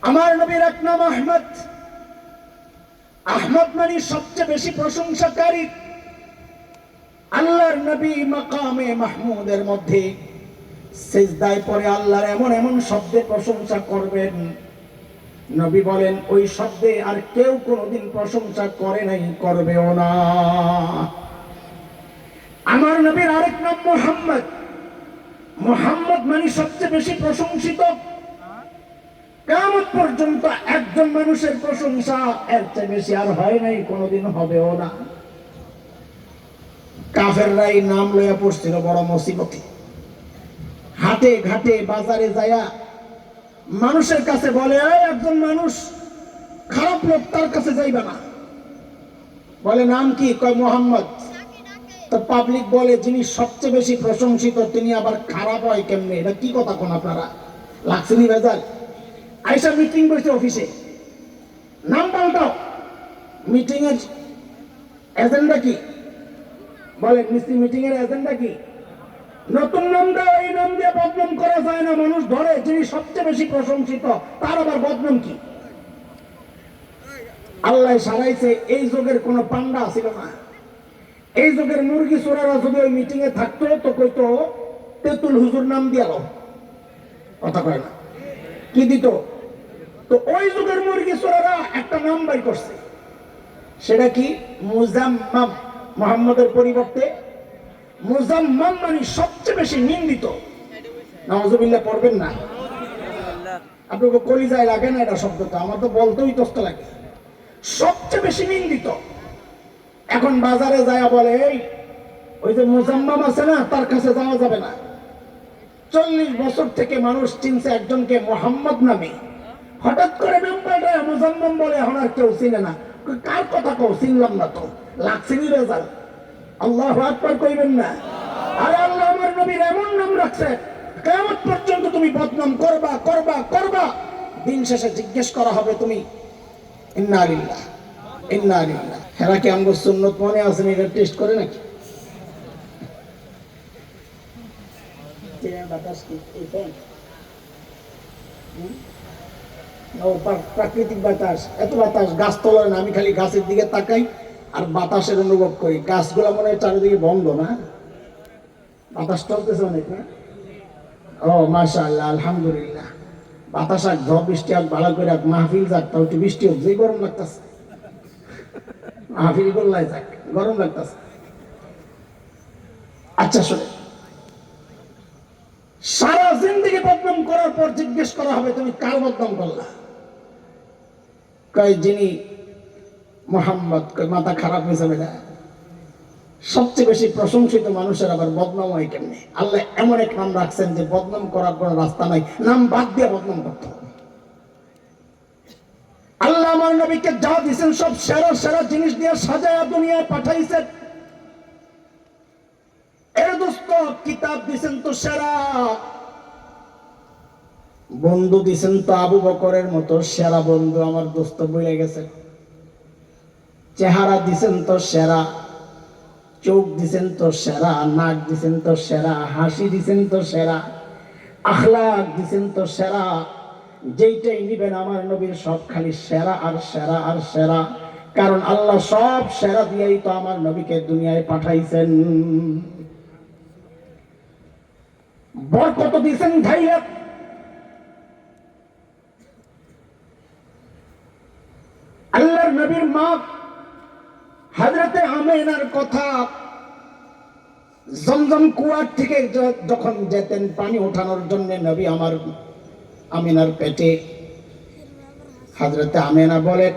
আমার নবীর এক নাম আহমদ। আহমদ মানে সবচেয়ে বেশি প্রশংসাকারী। আল্লাহর নবী মাকামে মাহমুদের মধ্যে সিজদায় পড়ে আল্লাহর এমন এমন শব্দে প্রশংসা করবেন, নবী বলেন ওই শব্দে আর কেউ কোনোদিন প্রশংসা করে নাই, করবেও না। আমার নবীর আরেক নাম মুহাম্মদ। মুহাম্মদ মানে সবচেয়ে বেশি প্রশংসিত। কিয়ামত পর্যন্ত একজন মানুষের প্রশংসা এর চেয়ে বেশি আর হয় নাই, কোনোদিন হবেও না। কাফেররা এই নাম লইয়া পড়ছিল বড় মুসিবতে। হাটে ঘাটে বাজারে যায়া মানুষের কাছে বলে, একজন মানুষ খারাপ লোক, তার কাছে যাইবা না। বলে নাম কি? কয় মুহাম্মদ। তো পাবলিক বলে যিনি সবচেয়ে বেশি প্রশংসিত তিনি আবার খারাপ হয় কেমনে? এটা কি কথা কোন আপনারা? লাগছেনি বেজাল? আইসা মিটিং বসে অফিসে, নাম পাল্টাও। মিটিং এর এজেন্ডা কি? বলেন মিটিং এর এজেন্ডা কি? নতুন নাম দাও। এই নাম দিয়ে বদনাম করা যায় না। মানুষ ধরে যিনি সবচেয়ে বেশি প্রশংসিত তার আবার বদনাম কি? আল্লাহ সারাইছে। এই যুগের কোন পান্ডা ছিল না। এই যুগের মুরগি চোরারা যদি ওই মিটিং এ থাকতো তো কইতো তেতুল হুজুর নাম দিয়ালো। কথা কয় না? কি দিত? তো ওই যুগের মুরগি চোরারা একটা নাম বাই করছে। সেটা কি? মুজাম্মাম। মুহাম্মদের পরিবর্তে মুজাম্মাম মানে সবচেয়ে বেশি নিন্দিত। নাউজুবিল্লাহ পড়বেন না। আপনাকে কলিজায় লাগে না এটা শব্দটা? আমার তো বলতেই কষ্ট লাগে। সবচেয়ে বেশি নিন্দিত। এখন বাজারে যায় বলে, এই ওই যে মুজাম্মাম আছে না, তার কাছে যাওয়া যাবে না। 40 বছর থেকে মানুষ চিনছে একজনকে মুহাম্মদ নামে। হঠাৎ করে নাম পাল্টায় মুজাম্মাম বলে, এখন আর কেউ চিনে না। কার কথা কও? চিনলাম না তো। লাগছেনি রেজাল্ট? আল্লাহু আকবার কইবেন না? আরে আল্লাহ আমার নবীর এমন নাম রাখছে, কিয়ামত পর্যন্ত তুমি বদনাম করবা করবা করবা। দিন শেষে জিজ্ঞেস করা হবে তুমি ইন্না লিল্লাহ ইন্না লিল্লাহ। হেরা কি আমগো সুন্নত মনে আছে? এটা টেস্ট করে নাকি? বাতাস কি প্রাকৃতিক বাতাস? এত বাতাস গাছ তোলার না। আমি খালি গাছের দিকে তাকাই আর বাতাসের অনুভব করি। গাছগুলা মনে হয় চারিদিকে বন্ধ না, বাতাস চলতেছে অনেক না? ও মাশাআল্লাহ, আলহামদুলিল্লাহ। বাতাস আর ঝড় বৃষ্টি আর ভালো করে মাহফিল যাক, তাও একটু বৃষ্টি হোক। যে গরম লাগতেছে, মাহফিল গোল্লায় যাক, গরম লাগতেছে। আচ্ছা শোনে, সারা জিন্দেগি বদনাম করার পর জিজ্ঞেস করা হবে তুমি কার বদনাম করলা? কয় যিনি মুহাম্মদ। কয় মাথা খারাপ হয়েছে বেটা। সবচেয়ে বেশি প্রশংসিত মানুষের আবার বদনাম হয় কেমনে? আল্লাহ এমন এক নাম রাখছেন যে বদনাম করার কোনো রাস্তা নাই। নাম বাদ দিয়ে বদনাম করতে হবে। আল্লাহ আমার নবীকে যা দিয়েছেন সব সেরা সেরা জিনিস দিয়ে সাজায়া দুনিয়ায় পাঠাইছেন। এর দোস্ত কিতাব দিছেন তো সেরা, বন্ধু দিছেন তো আবু বকরের মতো সেরা বন্ধু আমার দোস্ত বলে গেছে। চেহারা দিছেন তো সেরা, চোখ দিছেন তো সেরা, নাক দিছেন তো সেরা, হাসি দিছেন তো সেরা, আখলাক দিছেন তো সেরা। যেইটাই নিবেন আমার নবীর সব খালি সেরা আর সেরা আর সেরা। কারণ আল্লাহ সব সেরা দিয়েই তো আমার নবীকে দুনিয়ায় পাঠাইছেন। বরকত দিছেন ঢাইয়া। আল্লাহর নবীর মা হযরতে আমেনার কথা, জমজম কুয়ার থেকে যখন যেতেন পানি ওঠানোর জন্য নবী আমার আমিনার পেটে, হযরতে আমেনা বলে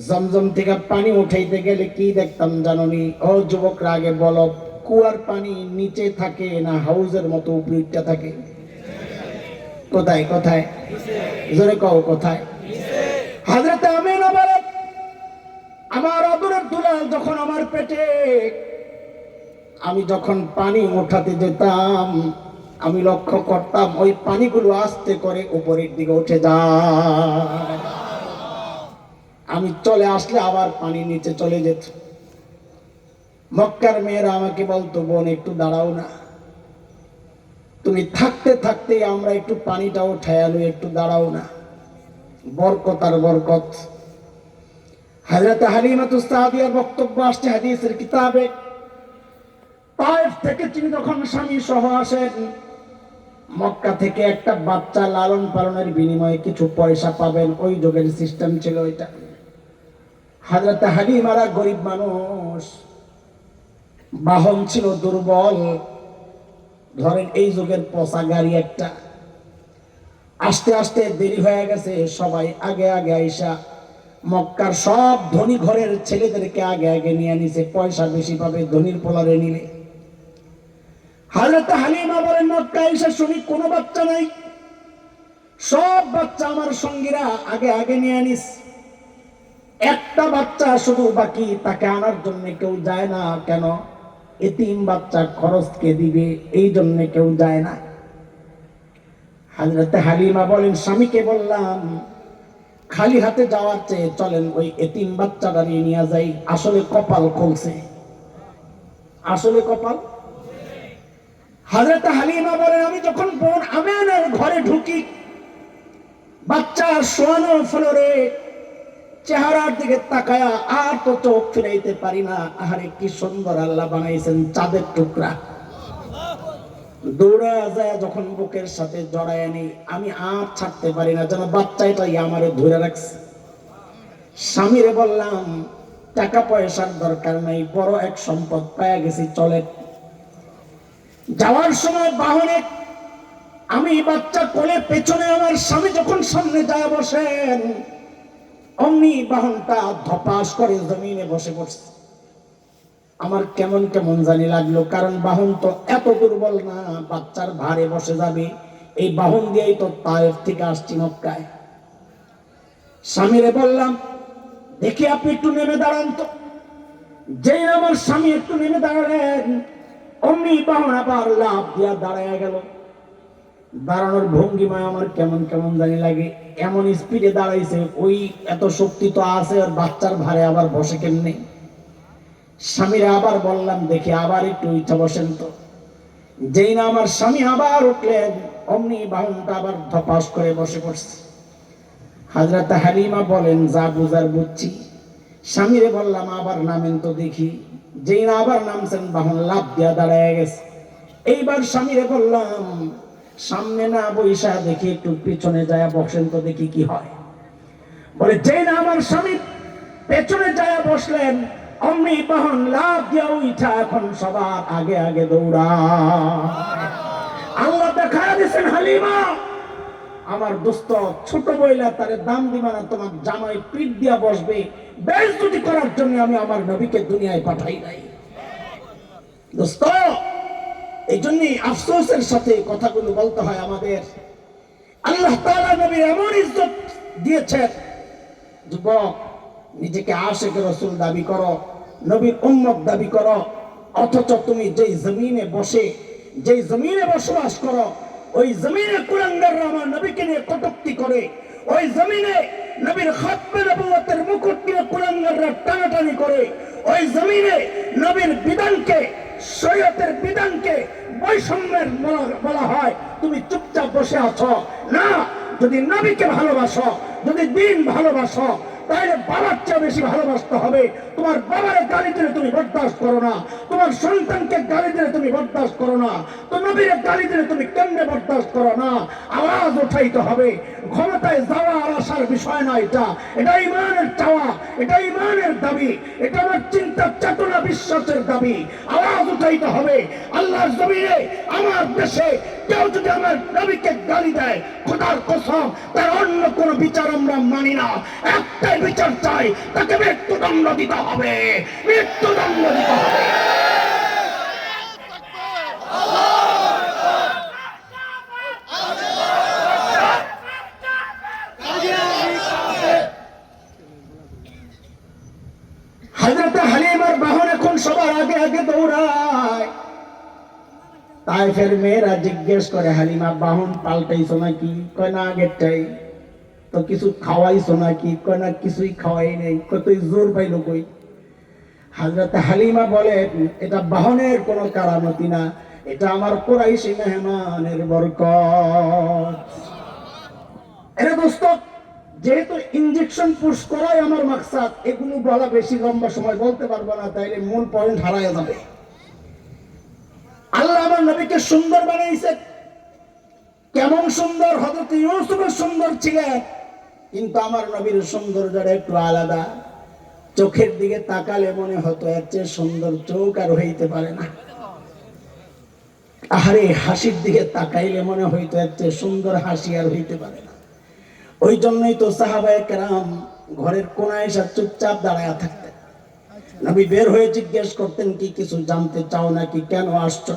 জমজম থেকে পানি উঠাইতে গেলে কি দেখতাম জাননি? ও যুবকরা আগে বলো, কুয়ার পানি নিচে থাকে না হাউজের মতো উপরে থাকে? কোথায় কোথায়? জোরে কও কোথায়? হযরতে আমেনা বলে আমার আদরের দুলাল যখন আমার পেটে, আমি যখন পানি ওঠাতে যেতাম আমি লক্ষ্য করতাম ওই পানিগুলো আস্তে করে উপরের দিকে উঠে যায়। আমি চলে আসলে আবার পানি নিচে চলে যেত। মক্কার মেয়েরা আমাকে বলতো, বোন একটু দাঁড়াও না, তুমি থাকতে থাকতে আমরা একটু পানিটা উঠায় আলো, একটু দাঁড়াও না। বরকত আর বরকত। হযরত হালিমাতুস সাদিয়ার বক্তব্য আসছে হাদিসের কিতাবে। তায়েফ থেকে তিনি যখন স্বামী সহ আসেন, মক্কা থেকে একটা বাচ্চা লালন পালনের বিনিময়ে কিছু পয়সা পাবেন, ওই যুগের সিস্টেম ছিল এটা। হযরত হালিমারা গরিব মানুষ, বাহন ছিল দুর্বল, ধরেন এই যুগের পচা গাড়ি একটা, আস্তে আস্তে দেরি হয়ে গেছে, সবাই আগে আগে আইসা মক্কার সব ধনী ঘরের ছেলেদেরকে আগে আগে নিয়ে নিছে, পয়সা বেশি পাবে ধনীর পোলারে নিলে। হযরত হালিমা বলেন মক্কা আইসা শুনি কোনো বাচ্চা নাই, সব বাচ্চা আমার সঙ্গীরা আগে আগে নিয়ে নিস, একটা বাচ্চা শুধু বাকি, তাকে আনার জন্য কেউ যায় না কেন? এতিম বাচ্চা খরচ কে দিবে, এই জন্য কেউ যায় না। হযরত হালিমা বলেন স্বামীকে বললাম খালি হাতে যাওয়ার চেয়ে চলেন ওই এতিম বাচ্চাটা নিয়ে যাই, আসলে কপাল খুলছে, আসলে কপাল। হযরত হালিমা বলেন আমি যখন বোন আমেনার ঘরে ঢুকি, বাচ্চা শোয়ানো ফ্লোরে, চেহারার দিকে তাকায়া আর তো চোখ ফিরাইতে পারি না। আহারে কি সুন্দর আল্লাহ বানাইছেন, চাঁদের টুকরা। দৌড়া যায় যখন বুকের সাথে জড়ায় নি, আমি আর ছাড়তে পারি না, যেন বাচ্চাটাই আমারে ধরে রাখছে। স্বামীরে বললাম টাকা পয়সার দরকার নাই, বড় এক সম্পদ পাওয়া গেছি, চলে। যাওয়ার সময় বাহনে আমি বাচ্চা কোলে, পেছনে আমার স্বামী যখন সামনে যায় বসেন, অমনি বাহনটা ধপাস করে জমিনে বসে পড়ছে। আমার কেমন কেমন জানি লাগলো, কারণ বাহন তো এত দুর্বল না, বাচ্চার ভারে বসে যাবে। এই বাহন দিয়েই তো তায়েফ থেকে আসছি মক্কায়। স্বামীরে বললাম দেখি আপনি একটু নেমে দাঁড়ান তো। যেই আমার স্বামী একটু নেমে দাঁড়ালেন, অমনি বাহন আবার লাফ দিয়া দাঁড়ায় গেল। দাঁড়ানোর ভঙ্গিমায় আমার কেমন কেমন জানি লাগে, এমন স্পিডে দাঁড়াইছে, ওই এত শক্তি তো আছে, আর বাচ্চার ভারে আবার বসে কেমনে। স্বামীরা আবার বললাম দেখি আবার একটু ইচ্ছা বসেন তো। যেই না আমার স্বামী আবার উঠলেন, অমনি বাহনটা আবার ধপাস করে বসে পড়ছে। হযরত হালিমা বলেন যা বুঝার বুঝছি। স্বামীরে বললাম আবার নামেন তো দেখি। যেই না আবার নামছেন, বাহন লাফ দিয়া দাঁড়ায় গেছে। এইবার স্বামীরে বললাম সামনে না বইসা দেখি একটু পিছনে যায় বসেন তো দেখি কি হয়। বলে যেই না আমার স্বামী পেছনে যায় বসলেন, অমনি বাহন লাফ দিয়া উঠা এখন সবার আগে আগে দৌড়া। আল্লাহ দেখা দিয়েছেন হালিমা আমার দোস্ত, ছোট বইলা তারে দাম দিবা না, তোমার জামাই পিঠ দিয়া বসবে, বেইজ্জতি করার জন্য আমি আমার নবীকে দুনিয়ায় পাঠাই নাই। দোস্ত এই জন্যই আফসোসের সাথে কথাগুলো বলতে হয় আমাদের। আল্লাহ তাআলা নবীর এমন ইজ্জত দিয়েছেন, যুবক নিজেকে আশিক রাসূল দাবি করো, নবীর উম্মত দাবি করো, অথচ তুমি যেই জমিনে বসে, যেই জমিনে বসবাস করো, ওই জমিনে কুলাঙ্গাররা আমার নবীকে নিয়ে কটূক্তি করে, ওই জমিনে নবীর খাতমে নবুয়তের মুকুট নিয়ে কুলাঙ্গাররা টানাটানি করে, ওই জমিনে নবীর বিধানকে, শরীয়তের বিধানকে বৈষম্যের বলা হয়। তুমি চুপচাপ বসে আছো না। যদি নবীকে ভালোবাসো, যদি দিন ভালোবাসো, তাহলে বাবার চেয়ে বেশি ভালোবাসতে হবে। তোমার বাবার গালি দিলে তুমি বরদাস্ত করো না, তোমার সন্তানকে গালি দিলে তুমি বরদাস্ত করো না, তো নবীর গালি দিলে তুমি কেমনে বরদাস্ত করো না? আওয়াজ উঠাইতে হবে। ক্ষমতায় যাওয়া আর আসার বিষয় না, এটা ইমানের চাওয়া, এটা ইমানের দাবি, এটা আমার চিন্তা চেতনা বিশ্বাসের দাবি। আওয়াজ উঠাইতে হবে। আল্লাহর জমিনে আমার দেশে কেউ যদি আমার নবীকে গালি দেয়, খোদার কসম তার অন্য কোন বিচার আমরা মানি না। একটাই বিচার চাই, তাকে মৃত্যুদণ্ড দিতে হবে, মৃত্যুদণ্ড দিতে হবে। হযরত হালিমার বাহন এখন সবার আগে আগে দৌড়ায়। তায়েফের মেয়েরা জিজ্ঞেস করে হালিমা বাহন পাল্টাইছো নাকি? কয় না আগেরটাই। তো কিছু খাওয়াইছো নাকি? কয় না কিছুই খাওয়াই নেই। কতই জোর পাইলো কই? হযরত হালিমা বলে এটা বাহনের কোনো কারামতি না, এটা আমার কুরাইশি মেহমানের বরকত। এরে দোস্ত, যেহেতু ইনজেকশন পুশ করাই আমার মাকসাদ, এগুলো বলা বেশি লম্বা সময় বলতে পারবো না, তাইলে মূল পয়েন্ট হারায় যাবে। আল্লাহ আমার নবীকে সুন্দর বানাইছে। কেমন সুন্দর? হযরত ইউসুফের সুন্দর ছিলেন, কিন্তু আমার নবীর সৌন্দর্যটা একটু আলাদা। চোখের দিকে তাকালে মনে হতো এর চেয়ে সুন্দর চোখ আর হইতে পারে না। আহারে হাসির দিকে তাকাইলে মনে হইতো এর চেয়ে সুন্দর হাসি আর হইতে পারে না। ওই জন্যই তো সাহাবায়ে কেরাম ঘরের কোনায় এসে চুপচাপ দাঁড়ায় থাকতেন। নবী বের হয়ে জিজ্ঞেস করতেন, কি কিছু জানতে চাও নাকি, কেন আসছো?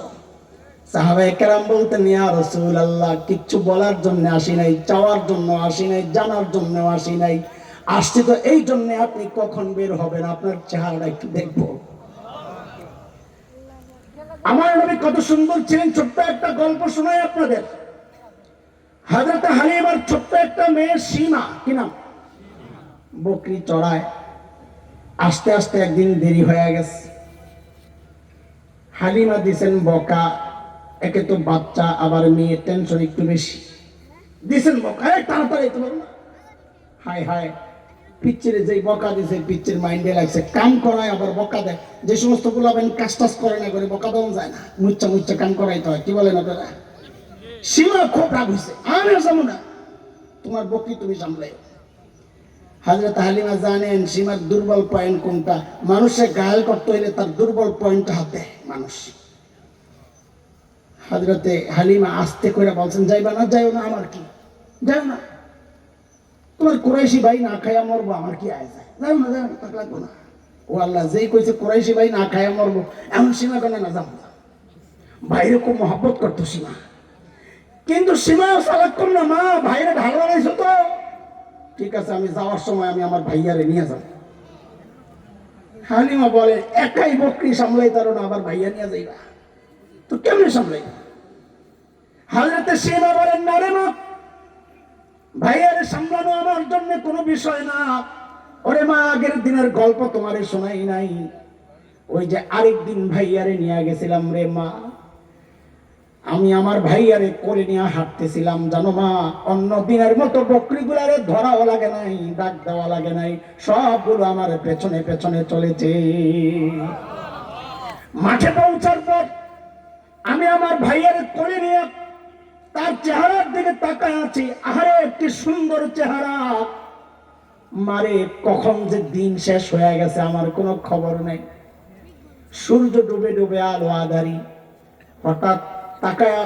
সাহাবায়ে কেরাম বলতেন, ইয়া রাসূলুল্লাহ, কিচ্ছু বলার জন্য আসি নাই, চাওয়ার জন্য আসি নাই, জানার জন্য আসি নাই, আসছি তো এই জন্য আপনি কখন বের হবেন, আপনার চেহারাটা একটু দেখবো। আমার নবী কত সুন্দর ছিলেন। ছোট্ট একটা গল্প শোনাই আপনাদের। হযরত হালিমার ছোট্ট একটা মেয়ে সীমা, কি নাম, বকরি চড়ায়। আস্তে আস্তে একদিন দেরি হয়ে গেছে। হালিমা দিছেন বকা, একে তো বাচ্চা আবার মেয়ে, টেনশন একটু বেশি, দিছেন বকা, এই তাড়াতাড়ি তো না। হায় হায়, পিচ্চিরে যেই বকা দিছে, পিচ্চির মাইন্ডে লাগছে, কাম করায় আবার বকা দেয়। যে সমস্ত গুলাবেন কাজ টাজ করে না, করে বকা দেওয়া যায় না, মুচ্চা মুচ্চা কাম করাইতে হয়, কি বলেন আপনারা? সীমা খুব রাগ হয়েছে, আমি যাবো না, তোমার বকরি তুমি সামলাই। হযরত হালিমা জানেন সীমার দুর্বল পয়েন্ট কোনটা। মানুষের ঘায়াল করতে হইলে তার দুর্বল পয়েন্ট হাতে মানুষ। হযরতে হালিমা আস্তে করে বলছেন, যাইবা না? যাইও না, আমার কি, যাও না, তোমার কুরাইশি ভাই না খাইয়া মরবো, আমার কি আয় যায়, যাও না, যাও না, তাক লাগবো না। ও আল্লাহ, যেই কইছে কুরাইশি ভাই না খাইয়া মরবো, এমন সীমা কেন না, যাবো না। ভাইরে খুব মহব্বত করতো সীমা, কিন্তু সীমা সালাক কম না, মা ভাইরে ভালো লাগাইছো তো, ঠিক আছে, আমি যাওয়ার সময় আমি আমার ভাইয়ারে নিয়ে যাব। হালিমা বলে, একাই বকরি সামলাই তারো না, আবার ভাইয়া নিয়ে যাইবা, তো কেমনে সামলাইবা? হযরতে সীমা বলেন, না রে মা, ভাইয়ারে সামলানো আমার জন্য কোনো বিষয় না। ওরে মা, আগের দিনের গল্প তোমারে শোনাই নাই, ওই যে আরেকদিন ভাইয়ারে নিয়ে গেছিলাম রে মা, আমি আমার ভাইয়ারে কোলে নিয়ে হাঁটতেছিলাম, জানো মা, অন্য দিনের মতো বকরিগুলারে ধরাও লাগে নাই, ডাক দেওয়া লাগে নাই, সবগুলো আমার পেছনে পেছনে চলেছে। মাঠে পৌঁছার পর আমি আমার ভাইয়ারে কোলে নিয়ে তার চেহারার দিকে তাকায় আছি। আহারে, একটি সুন্দর চেহারা। মারে, কখন যে দিন শেষ হয়ে গেছে আমার কোনো খবর নেই। সূর্য ডুবে ডুবে আলো আধারি। হঠাৎ তাকায়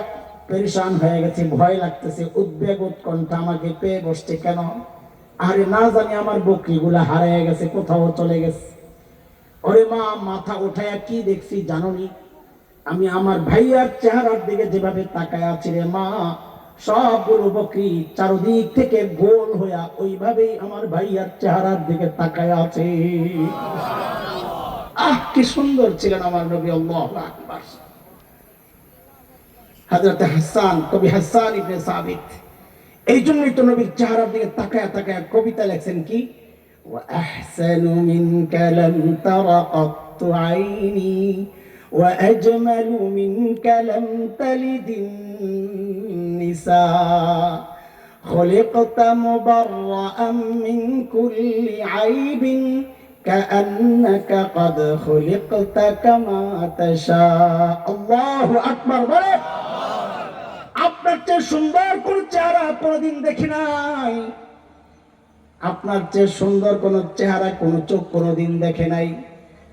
পেরেশান হয়ে গেছে, ভয় লাগতেছে, উদ্বেগ উৎকণ্ঠা আমাকে পেয়ে বসছে। কেন? আরে না জানি আমার বকরিগুলা হারিয়ে গেছে, কোথাও চলে গেছে। ওরে মা, মাথা উঠায়া কি দেখছি জানোনি? আমি আমার ভাইয়ার চেহারার দিকে যেভাবে তাকায় আছি রে মা, সবগুলো বকরি চারদিক থেকে গোল হইয়া ওইভাবেই আমার ভাইয়ার চেহারার দিকে তাকায় আছে। আহ, কি সুন্দর ছিলেন আমার নবী, আল্লাহু আকবার। হযরত হাসান, কবি হাসান ইবনে সাবিত, এই জন্যই তো নবীর চেহারার দিকে তাকায় তাকায় কবিতা লেখছেন কি, ওয়া আহসানু মিনকা লাম তারা কাত্তু আইনি ওয়া আজমালু মিনকা লাম তালিদিন নিসা খুলিকতা মুবাররাআন মিন কুল্লি আইবিন কাআন্নাকা ক্বাদ খুলিকতা কামা তাশা। আল্লাহু আকবার। বলে, আপনার চেয়ে সুন্দর কোন চেহারা কোনদিন দেখি নাই, আপনার চেয়ে সুন্দর কোন চেহারা কোন চোখ কোনদিন দেখে নাই,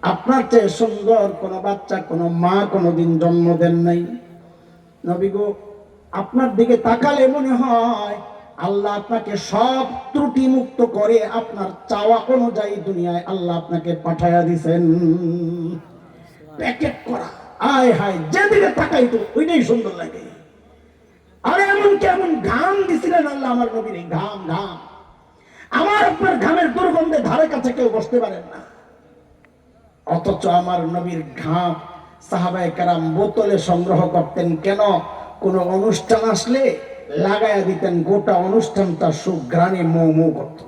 আপনার চেয়ে সুন্দর কোন বাচ্চা কোন মা কোনদিন জন্ম দেন নাই। নবী গো, আপনার দিকে তাকালে মনে হয় আল্লাহ আপনাকে সব ত্রুটি মুক্ত করে আপনার চাওয়া অনুযায়ী দুনিয়ায় আল্লাহ আপনাকে পাঠায়া দিছেন, প্যাকেট করা। আয় হায়, যেদিকে তাকাই তো ওইটাই সুন্দর লাগে। আরে এমন কেমন ঘাম দিছিলেন আল্লাহ আমার নবীর, ঘাম ঘাম, আমার আপনার ঘামের দুর্গন্ধে ধারে কাছে কেউ বসতে পারেন না। অথচ আমার নবীর ঘাম সাহাবায়ে কেরাম বোতলে সংগ্রহ করতেন। কেন? কোন অনুষ্ঠান আসলে লাগায়া দিতেন, গোটা অনুষ্ঠানটা সুঘ্রাণে মৌ মৌ করত।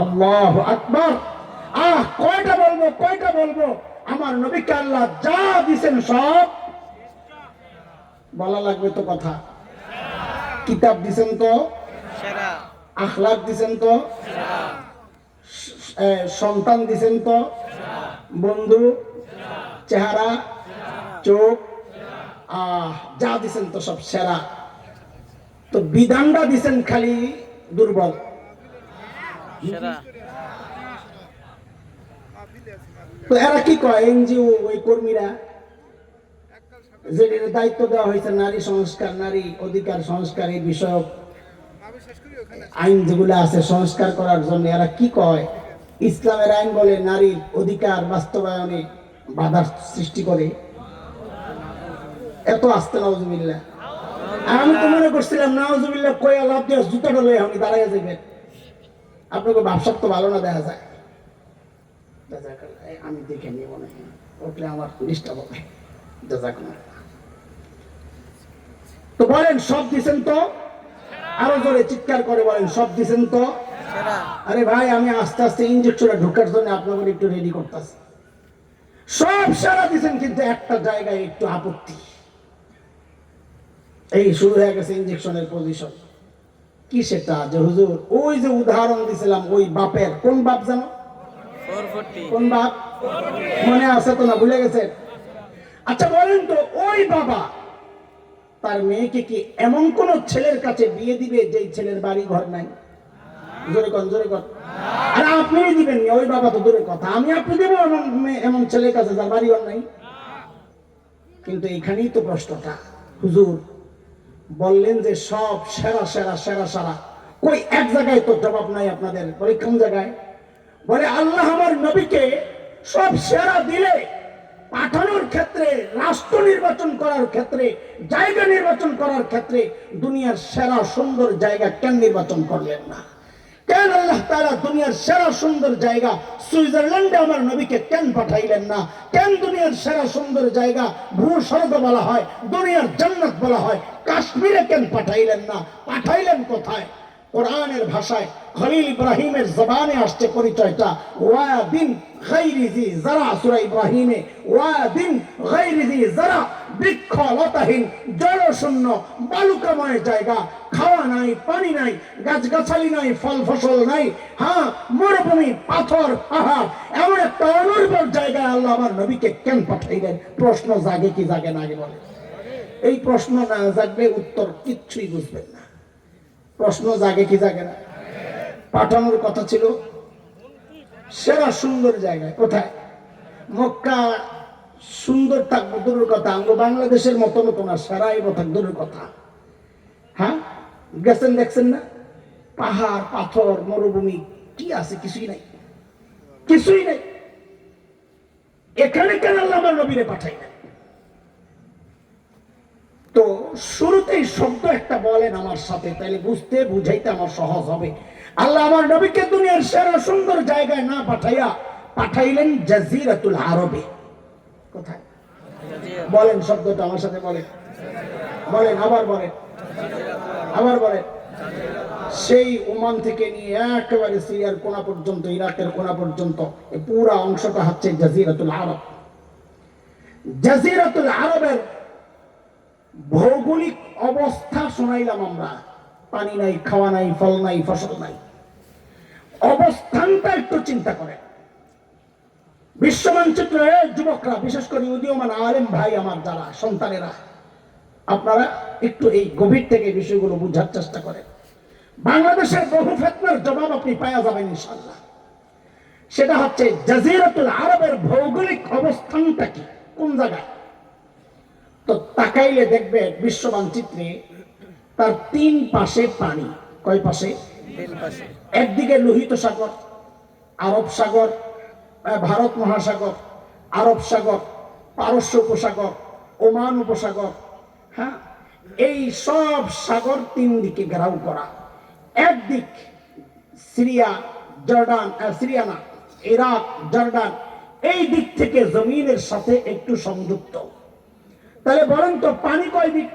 আল্লাহু আকবার। আহ, কয়টা বলবো, কয়টা বলবো, আমার নবীকে আল্লাহ যা দিছেন সব বলা লাগবে তো কথা। কিতাব দিছেন তো, আখলাক দিছেন তো, সন্তান দিছেন তো, বন্ধু, চেহারা, চোখ, যা দিছেন তো সব সেরা। তো বিধানটা দিছেন খালি দুর্বল। তো এরা কি কয়, এনজিও ওই কর্মীরা, যে দায়িত্ব দেওয়া হয়েছে নারী সংস্কার, নারী অধিকার সংস্কার এই বিষয়ক আইন যেগুলো আছে সংস্কার করার জন্য, এরা কি কয়? ইসলামের আইন বলে নারীর অধিকার বাস্তবায়নে বাধার সৃষ্টি করে। এত আসতে নাউজুবিল্লাহ। আমি তো মনে করছিলাম নাউজুবিল্লাহ কয়া লাভ দিয়ে জুতাটা লয়ে আমি দাঁড়াইয়া যাবেন। আপনাকে ব্যবসা তো ভালো না দেখা যায়। আমি দেখে নিয়ে মনে হয় উঠলে আমার ডিস্টার্ব হবে। তো বলেন সব দিছেন তো? আরো জোরে চিৎকার করে বলেন সব দিছেন তো? আরে ভাই আমি আস্তে আস্তে ইনজেকশনে ঢোকার জন্য আপনাদের একটু রেডি করতেছি। সব সারা দিছেন, কিন্তু একটা জায়গায় একটু আপত্তি। এই শুরু হয়ে গেছে ইনজেকশনের পজিশন। কি সেটা? যে হুজুর ওই যে উদাহরণ দিছিলাম ওই বাপের, কোন বাপ জানো? 440 কোন বাপ মনে আছে তো না? ভুলে গেছেন? আচ্ছা বলেন তো, ওই বাবা তার মেয়েকে কি এমন কোন ছেলের কাছে বিয়ে দিবে যেই ছেলের বাড়ি ঘর নাই? জোরে কন, জোরে কন। আর আপনি দিবেন না, ওই বাবা তো দূরের কথা, আমি আপনি দেবো এমন ছেলের কাছে যার বাড়ি ঘর নাই? কিন্তু এখানেই তো প্রশ্নটা। হুজুর বললেন যে সব সেরা সেরা সেরা সারা, কই এক জায়গায় তো জবাব নাই আপনাদের। বলে কোন জায়গায়? বলে আল্লাহ আমার নবীকে সব সেরা দিলে পাঠানোর ক্ষেত্রে, রাষ্ট্র নির্বাচন করার ক্ষেত্রে, জায়গা নির্বাচন করার ক্ষেত্রে দুনিয়ার সেরা সুন্দর জায়গা কেন নির্বাচন করলেন না? কেন আল্লাহ তাআলা দুনিয়ার সেরা সুন্দর জায়গা সুইজারল্যান্ডে আমার নবীকে কেন পাঠাইলেন না? কেন দুনিয়ার সেরা সুন্দর জায়গা ভূস্বর্গ বলা হয়, দুনিয়ার জান্নাত বলা হয়, কাশ্মীরে কেন পাঠাইলেন না? পাঠাইলেন কোথায়? কোরআনের ভাষায় খলিল ইব্রাহিমের জবানে আসছে পরিচয়টা, ওয়াদিন গায়রি জি যারা। সূরা ইব্রাহিমে ওয়াদিন গায়রি জি যারা, বৃক্ষ লতাহীন জলশূন্য বালুকাময় জায়গা, খাওয়া নাই, পানি নাই, গাছগাছালি নাই, ফল ফসল নাই, হ্যাঁ মরুভূমি, পাথর, পাহাড়, এমন একটা অনুর্বর জায়গায় আল্লাহ আমার নবীকে কেন পাঠাইলেন? প্রশ্ন জাগে কি জাগে না? আগে বলে। এই প্রশ্ন না জাগলে উত্তর কিচ্ছুই বুঝবেন না। প্রশ্ন জাগে কি জাগে না? পাঠানোর কথা ছিল সেরা সুন্দর জায়গায়। কোথায়? মক্কা সুন্দর থাকবো দূরের কথা, আমরা বাংলাদেশের মতো মতো না, সেরাই থাক দূরের কথা। হ্যাঁ গেছেন, দেখছেন না? পাহাড়, পাথর, মরুভূমি, কি আছে? কিছুই নাই, কিছুই নাই। এখানে কেন আল্লাহ আমার নবীরে পাঠাইলেন? তো শুরুতেই শব্দ একটা বলেন আমার সাথে, তাইলে বুঝতে বুঝাইতে আমার সহজ হবে। আল্লাহ আমার নবীকে দুনিয়ার সেরা সুন্দর জায়গায় না পাঠাইয়া পাঠাইলেন জাজিরাতুল আরবে। কোথায়? বলেন শব্দটা আমার সাথে বলেন, বলেন, আবার বলেন, আবার বলেন। সেই ওমান থেকে নিয়ে একেবারে সিরিয়ার কোনা পর্যন্ত, ইরাকের কোনা পর্যন্ত এই পুরা অংশটা হচ্ছে জাজিরাতুল আরব। জাজিরাতুল আরবের ভৌগোলিক অবস্থা শোনাইলাম আমরা। পানি নাই, খাওয়া নাই, ফল নাই, ফসল নাই। অবস্থানটা একটু চিন্তা করেন। বিশ্ব মানচিত্রে যুবকরা, বিশেষ করে উদীয়মান আলেম ভাই আমার যারা সন্তানেরা, আপনারা একটু এই গভীর থেকে বিষয়গুলো বুঝার চেষ্টা করেন। বাংলাদেশের বহু ফিতনার জবাব আপনি পাওয়া যাবেন ইনশাআল্লাহ। সেটা হচ্ছে জাজিরাতুল আরবের ভৌগোলিক অবস্থানটা কি, কোন জায়গায়? তো তাকাইলে দেখবে বিশ্ব মানচিত্রে তার তিন পাশে পানি। কয় পাশে? একদিকে লোহিত সাগর, আরব সাগর, ভারত মহাসাগর, আরব সাগর, পারস্য উপসাগর, ওমান উপসাগর। হ্যাঁ, এই সব সাগর তিন দিকে ঘেরাও করা। একদিক সিরিয়া, জর্ডান, সিরিয়া না, ইরাক, জর্ডান, এই দিক থেকে জমিনের সাথে একটু সংযুক্ত। তাহলে বলেন তো পানি কয় দিক?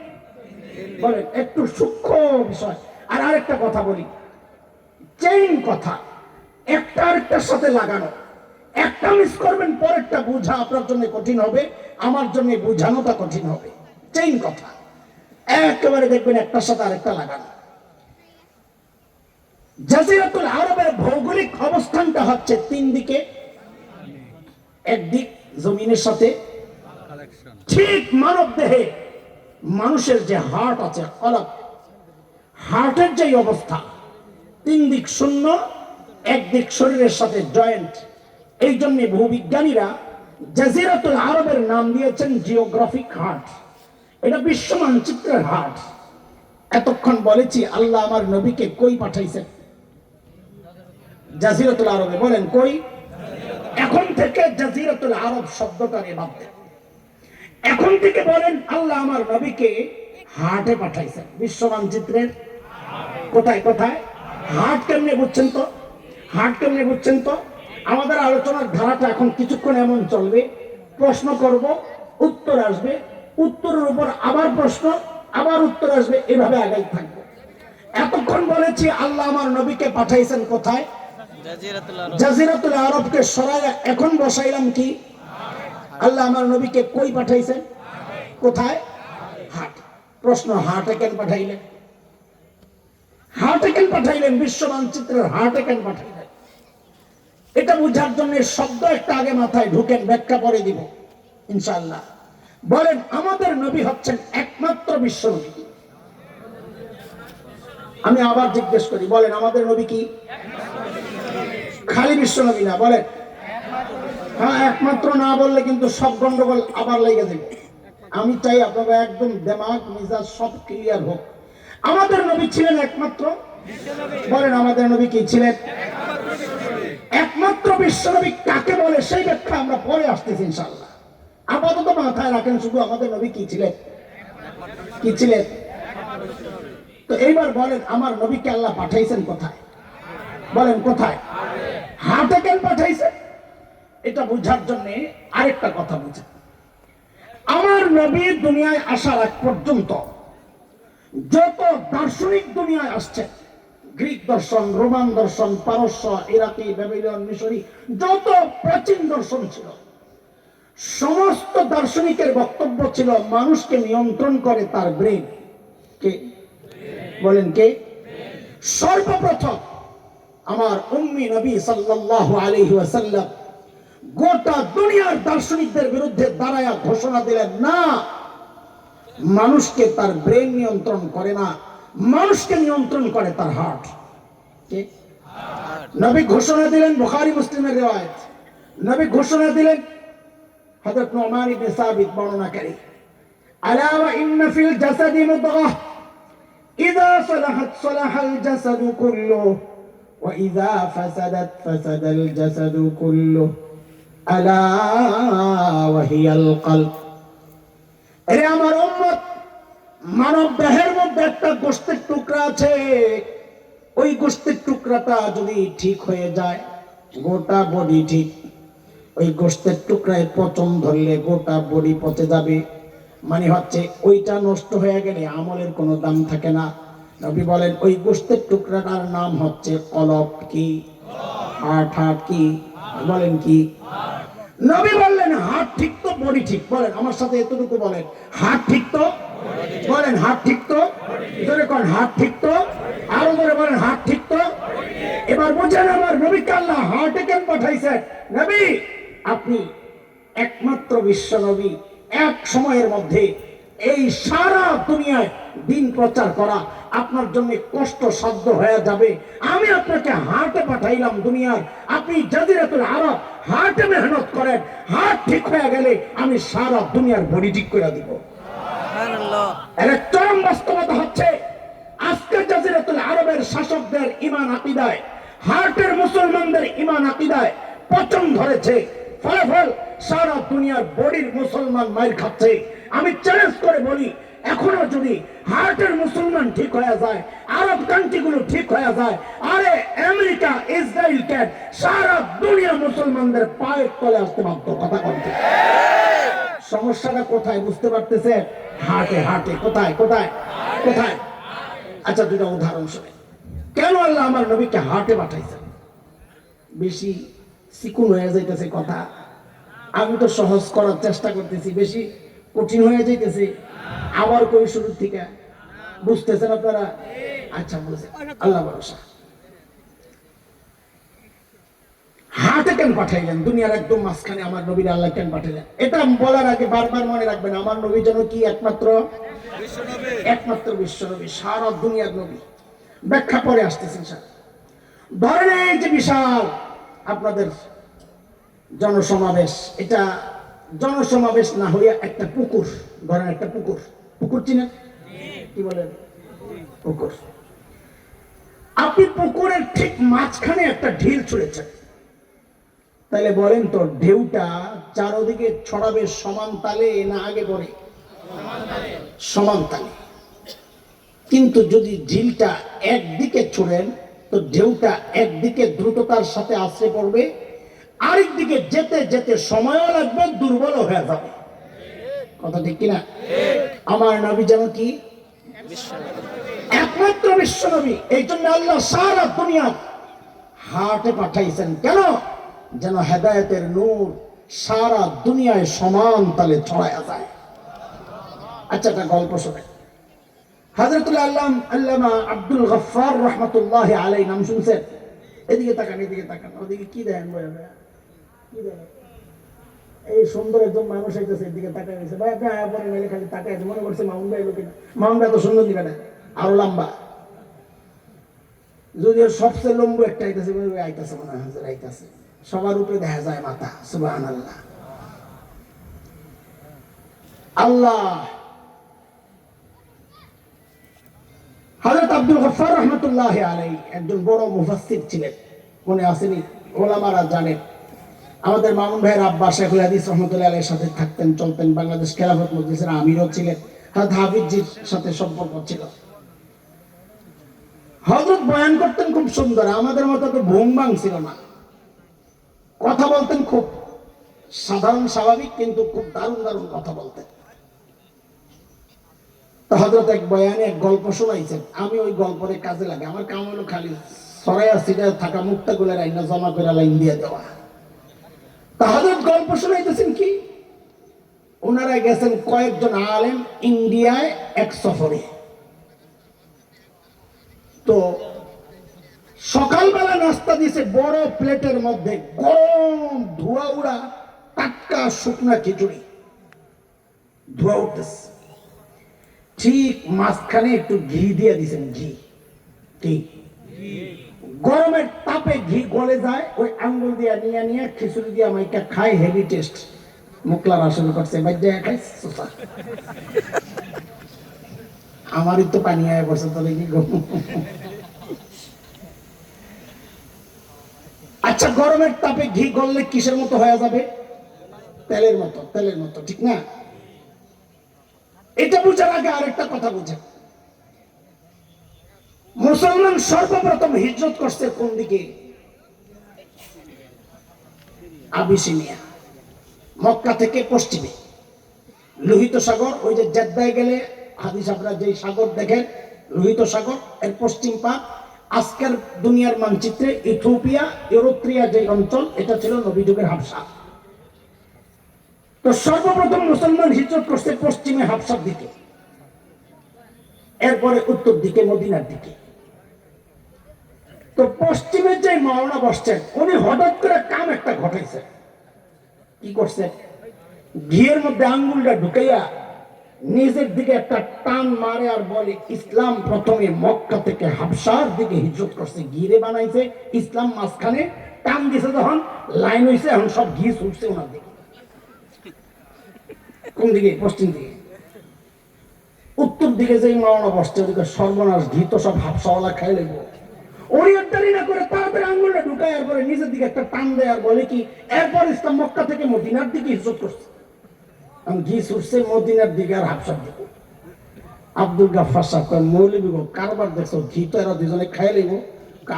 বলেন, একটু সূক্ষ্ম বিষয়। আর আরেকটা কথা বলি, চেইন কথা, একটা আরেকটার সাথে লাগানো। একটা মিস করবেন, পরেরটা বোঝা আপনার জন্য কঠিন হবে, আমার জন্য বোঝানোটা কঠিন হবে। চেইন কথা একেবারে দেখবেন একটার সাথে আরেকটা লাগানো। জাজিরাতুল আরবের ভৌগোলিক অবস্থানটা হচ্ছে তিন দিকে, একদিক জমিনের সাথে, ঠিক মানব দেহে মানুষের যে হার্ট আছে, অলক হার্টের যে অবস্থা, তিন দিক শূন্য, একদিক শরীরের সাথে জয়েন্ট। এই জন্য ভূবিজ্ঞানীরা জাজিরাতুল আরবের নাম দিয়েছেন জিওগ্রাফিক হার্ট। এটা বিশ্ব মানচিত্রের হাট। এতক্ষণ বলেছি আল্লাহ আমার নবীকে কই পাঠাইছেন? জাজিরাতুল আরবে। বলেন কই? এখন থেকে জাজিরাতুল আরব শব্দটা বাদ দেন। এখন থেকে বলেন আল্লাহ আমার নবীকে হাটে পাঠাইছেন। বিশ্ব মানচিত্রের কোথায় কোথায়? হাট কেমনে বুঝছেন তো? হাট কেমনে বুঝছেন তো? আমাদের আলোচনার ধারাটা এখন কিছুক্ষণ এমন চলবে, প্রশ্ন করব, উত্তর আসবে, উত্তরের উপর আবার প্রশ্ন, আবার উত্তর আসবে, এভাবে আগাই থাকবো। এতক্ষণ বলেছি আল্লাহ আমার নবীকে পাঠাইছেন কোথায়? জাজিরাতুল আরবকে সরাইয়া এখন বসাইলাম কি? আল্লাহ আমার নবীকে কই পাঠাইছেন? কোথায়? হাট। প্রশ্ন, হাটে কেন পাঠাইলেন? হাটে কেন পাঠাইলেন? বিশ্ব মানচিত্রের হাটে কেন পাঠাইলেন? এটা বুঝার জন্য শব্দ একটা আগে মাথায় ঢুকেন, ব্যাখ্যা পরে দিব ইনশাআল্লাহ। বলেন আমাদের নবী হচ্ছেন একমাত্র বিশ্ব নবী। আমি আবার জিজ্ঞেস করি, বলেন আমাদের নবী কি? খালি বিশ্ব নবী না, বলেন। হ্যাঁ, একমাত্র না বললে কিন্তু সব গন্ডগোল আবার লেগে যাবে। আমি চাই আপনারা একদম দেমাগ মিজাজ সব ক্লিয়ার হোক। আমাদের নবী ছিলেন একমাত্র। বলেন আমাদের নবী কি ছিলেন? একমাত্র বিশ্ব নবী কাকে বলে সেই ব্যাখ্যা আমরা পরে আসতেছি ইনশাআল্লাহ। আপাতত মাথায় রাখেন শুধু আমাদের নবী কি ছিলেন? কি ছিলেন? তো এইবার বলেন আমার নবীকে আল্লাহ পাঠাইছেন কোথায়? বলেন কোথায়? হাটে কেন পাঠাইছেন? এটা বুঝার জন্য আরেকটা কথা বুঝেন। আমার নবী দুনিয়ায় আসার আগ পর্যন্ত যত দার্শনিক দুনিয়ায় আসছেন, গ্রিক দর্শন, রোমান দর্শন, পারস্য, ইরাকি, ব্যাবিলন, মিশরি, যত প্রাচীন দর্শন ছিল, সমস্ত দার্শনিকের বক্তব্য ছিল মানুষকে নিয়ন্ত্রণ করে তার ব্রেন। কে? বলেন কে? সর্বপ্রথম আমার উম্মি নবী সাল্লাল্লাহু আলাইহি ওয়াসাল্লাম গোটা দুনিয়ার দার্শনিকদের বিরুদ্ধে দাঁড়ায়া ঘোষণা দিলেন, না, মানুষকে তার ব্রেন নিয়ন্ত্রণ করে না, মানুষকে নিয়ন্ত্রণ করে তার হার্ট। নবী ঘোষণা দিলেন, বুখারী মুসলিমের রিওয়ায়াত, নবী ঘোষণা দিলেন, হযরত নুমান ইবনে সাবিত বর্ণনাকারী, আলা ওয়া ইন্না ফিল জাসাদি মুদগাহ ইযা সালাহাত সালাহাল জাসাদু কুল্লুহু ওয়া ইযা ফাসাদাত ফাসাদাল জাসাদু কুল্লুহু আলা ওয়া হিয়াল কলব। এরে আমার উম্মত, মানব দেহের মধ্যে একটা গোশতের টুকরা আছে, ওই গোশতের টুকরাটা যদি ঠিক হয়ে যায় গোটা বডি ঠিক। ওই গোশতের টুকরায় পচন ধরলে গোটা বডি পচে যাবে। মানে হচ্ছে ওইটা নষ্ট হয়ে গেলে আমলের কোনো দাম থাকে না। নবী বলেন ওই গোশতের টুকরাটার নাম হচ্ছে কলব। কি? হার্ট। হার্ট কি? বলেন কি? নবী বললেন হার্ট ঠিক তো বডি ঠিক। বলেন আমার সাথে এতটুকু বলেন, হার্ট ঠিক তো? বলেন হার্ট ঠিক তো? জোরে কোন হার্ট ঠিক তো? আরো জোরে বলেন হার্ট ঠিক তো? এবার বুঝেন আমার নবীকে আল্লাহ হার্টে কেন পাঠাইছেন। নবী আপনি একমাত্র বিশ্ব নবী। এক সময়ের মধ্যে এই সারা দুনিয়ায় দিন প্রচার করা আপনার জন্য কষ্টসাধ্য হয়ে যাবে। আমি আপনাকে হার্টে পাঠাইলাম দুনিয়ার, আপনি জাজিরাতুল আরব হার্টে মেহনত করেন। হার্ট ঠিক হয়ে গেলে আমি সারা দুনিয়ার বডি ঠিক করে দিব। এর চরম বাস্তবতা হচ্ছে আজকে জাজিরাতুল আরবের শাসকদের ঈমান আকীদায়, হার্টের মুসলমানদের ঈমান আকীদায় পচন ধরেছে। ফলাফল সারা দুনিয়ার বডির মুসলমান মাইর খাচ্ছে। আমি চ্যালেঞ্জ করে বলি, এখনো যদি হার্টের মুসলমান ঠিক হয়ে যায়, আরব কান্ট্রিগুলো ঠিক হয়ে যায়, আরে আমেরিকা, ইসরায়েল কে সারা দুনিয়া মুসলমানদের পায়ের তলে আসতে বাধ্য। কথা বলতে সমস্যাটা কোথায় বুঝতে পারতেছে? হার্টে। হার্টে কোথায়? কোথায়? কোথায়? আচ্ছা দুটা উদাহরণ শুনে কেন আল্লাহ আমার নবীকে হার্টে পাঠাইছেন। বেশি চিকুন হয়ে যাইতেছে কথা, আমি তো সহজ করার চেষ্টা করতেছি, বেশি কঠিন হয়ে যাইতেছে। আবার কই শুরু থেকে? বুঝতেছেন আপনারা? আচ্ছা বুঝে আল্লাহ ভরসা। হার্টে কেন পাঠাইলেন? দুনিয়ার একদম মাঝখানে আমার নবীর আল্লাহ কেন পাঠাইলেন? এটা বলার আগে বারবার মনে রাখবেন আমার নবী যেন কি একমাত্র একমাত্র বিশ্ব নবী, সারা দুনিয়ার নবী। ব্যাখ্যা পরে আসতেছেন স্যার। ধরেন এই যে বিশাল আপনাদের জনসমাবেশ, এটা জনসমাবেশ না হইয়া একটা পুকুর, ধরেন একটা পুকুর, পুকুর চিনেন? কি বলেন? পুকুর। আপনি পুকুরের ঠিক মাঝখানে একটা ঢিল ছুঁড়েছেন, তাহলে বলেন তো ঢেউটা চারদিকে ছড়াবে সমান তালে না আগে পরে? সমান তালে। কিন্তু যদি ঢিলটা একদিকে ছুঁড়েন তো ঢেউটা একদিকে দ্রুততার সাথে আছড়ে পড়বে, আরেক দিকে যেতে যেতে সময়ও লাগবে, দুর্বল হয়ে যাবে। কথা ঠিক কিনা? আমার নবী যেন কি একমাত্র বিশ্ব নবী, এই জন্য আল্লাহ সারা দুনিয়া হাটে পাঠাইছেন। কেন? যেন হেদায়েতের নূর সারা দুনিয়ায় সমান তালে ছড়ায়া যায়। আচ্ছা, একটা গল্প শোনে। হযরতুল আল্লামা আব্দুল গফফার রাহমাতুল্লাহি আলাইহি নাম শুনছেন? এদিকে তাকান, এদিকে তাকান। ওদিকে কি দেখেন ভাই? কি দেখেন? এই সুন্দর একজন মানুষ আইতেছে, এদিকে তাকায় গেছে ভাই। আপনি আয়া পরে মেলে খালি তাকায় মনে করছে মাউন্ট ভাই লোক। মাউন্ট ভাই তো সুন্দর দিবে না, আরো লম্বা। যদিও সবচেয়ে লম্বু একটা আইতেছে, আইতেছে মনে হয় আইতেছে। সবার উপরে দেখা যায় মাথা। সুবহানাল্লাহ। আল্লাহ। হযরত আব্দুল গফফার রাহমাতুল্লাহি আলাইহি একজন বড় মুফাসসির ছিলেন, মনে আসেনি? ওলামারা জানেন। আমাদের মামুন ভাইয়ের আব্বা শেখুল হাদিস রহমতুল্লাহ আলাইহির সাথে থাকতেন, চলতেন। বাংলাদেশ খেলাফত মজলিসের আমিরও ছিলেন। হযরত হাফিজজির সাথে সম্পর্ক ছিল। হযরত বয়ান করতেন খুব সুন্দর, আমাদের মতো তো ভুং ভাং ছিল না। কথা বলতেন খুব সাধারণ স্বাভাবিক, কিন্তু খুব দারুণ দারুণ কথা বলতেন। তো হযরত এক বয়ানে এক গল্প শোনাইছেন, আমি ওই গল্পের কাজে লাগে। আমার কাম হলো খালি সরাইয়া সিটায় থাকা মুক্তাগুলো আইনা জমা করে লাইন দিয়ে দেওয়া। তা হযরত গল্প শোনাইতেছেন কি, ওনারা গেছেন কয়েকজন আলেম ইন্ডিয়ায় এক সফরে। তো সকালবেলা নাস্তা দিয়েছে বড় প্লেটের মধ্যে, গরম ধোয়া উড়া টাটকা শুকনা খিচুড়ি, ধোয়া উঠতেছে। ঠিক মাঝখানে একটু ঘি দিয়ে দিয়েছেন। ঘি কি গরমের তাপে ঘি গলে যায়, ওই আঙ্গুল দিয়ে নিয়ে নিয়ে খিচুড়ি দিয়ে মাইকা খাই। Heavy taste. মুখলা রাসন করছে, আমারই তো পানি আয় বসে তলে কি গো। আচ্ছা, গরমের তাপে ঘি গললে কিসের মতো হয়ে যাবে? তেলের মতো। তেলের মতো, ঠিক না? এটা বুঝার আগে আরেকটা কথা বুঝেন। মুসলমান সর্বপ্রথম হিজরত করছে কোন দিকে? আবিসিনিয়া। মক্কা থেকে পশ্চিমে লোহিত সাগর। ওই যে জেদ্দায় গেলে হাদিস আপনারা যে সাগর দেখেন, লোহিত সাগর, এর পশ্চিম পার। আজকের দুনিয়ার মানচিত্রে ইথিওপিয়া, ইরিত্রিয়া যে অঞ্চল, এটা ছিল নবী যুগের হাবশা। তো সর্বপ্রথম মুসলমান হিজরত করছে পশ্চিমে হাবশার দিকে, এরপরে উত্তর দিকে মদিনার দিকে। তো পশ্চিমে যে মাওলানা বসছেন, উনি হঠাৎ করে কাম একটা ঘটাইছে। কি করছে? ঘিয়ের মধ্যে আঙ্গুলটা ঢুকাইয়া নিজের দিকে একটা টান মারে আর বলে, ইসলাম প্রথমে মক্কা থেকে হাবশার দিকে হিজরত করছে। ঘিরে বানাইছে, ইসলাম মাঝখানে টান দিছে, যখন লাইন হইছে এখন সব ঘি ছুটছে ওনার দিকে। কোন দিকে? পশ্চিম দিকে। উত্তর দিকে যে মাওলানা বসছে, ওদিকে সর্বনাশ, ঘি তো সব হাবশাওয়ালা খাই লাগবো। ওরিয়েন্টালি না করে তাড়াতাড়ি আঙ্গুলটা ঢুকায় আর পরে নিজের দিকে একটা টান দেয় আর বলে কি, এরপর ইসলাম মক্কা থেকে মদিনার দিকে হিজরত করছে। ঘি ছুটছে মদিনার দিকে আর হাবশার দিকে। আব্দুল গাফফার সাহেব মৌলবী গো, কারবার দেখছো, ঘি তো এরা দুজনে খাই লইব।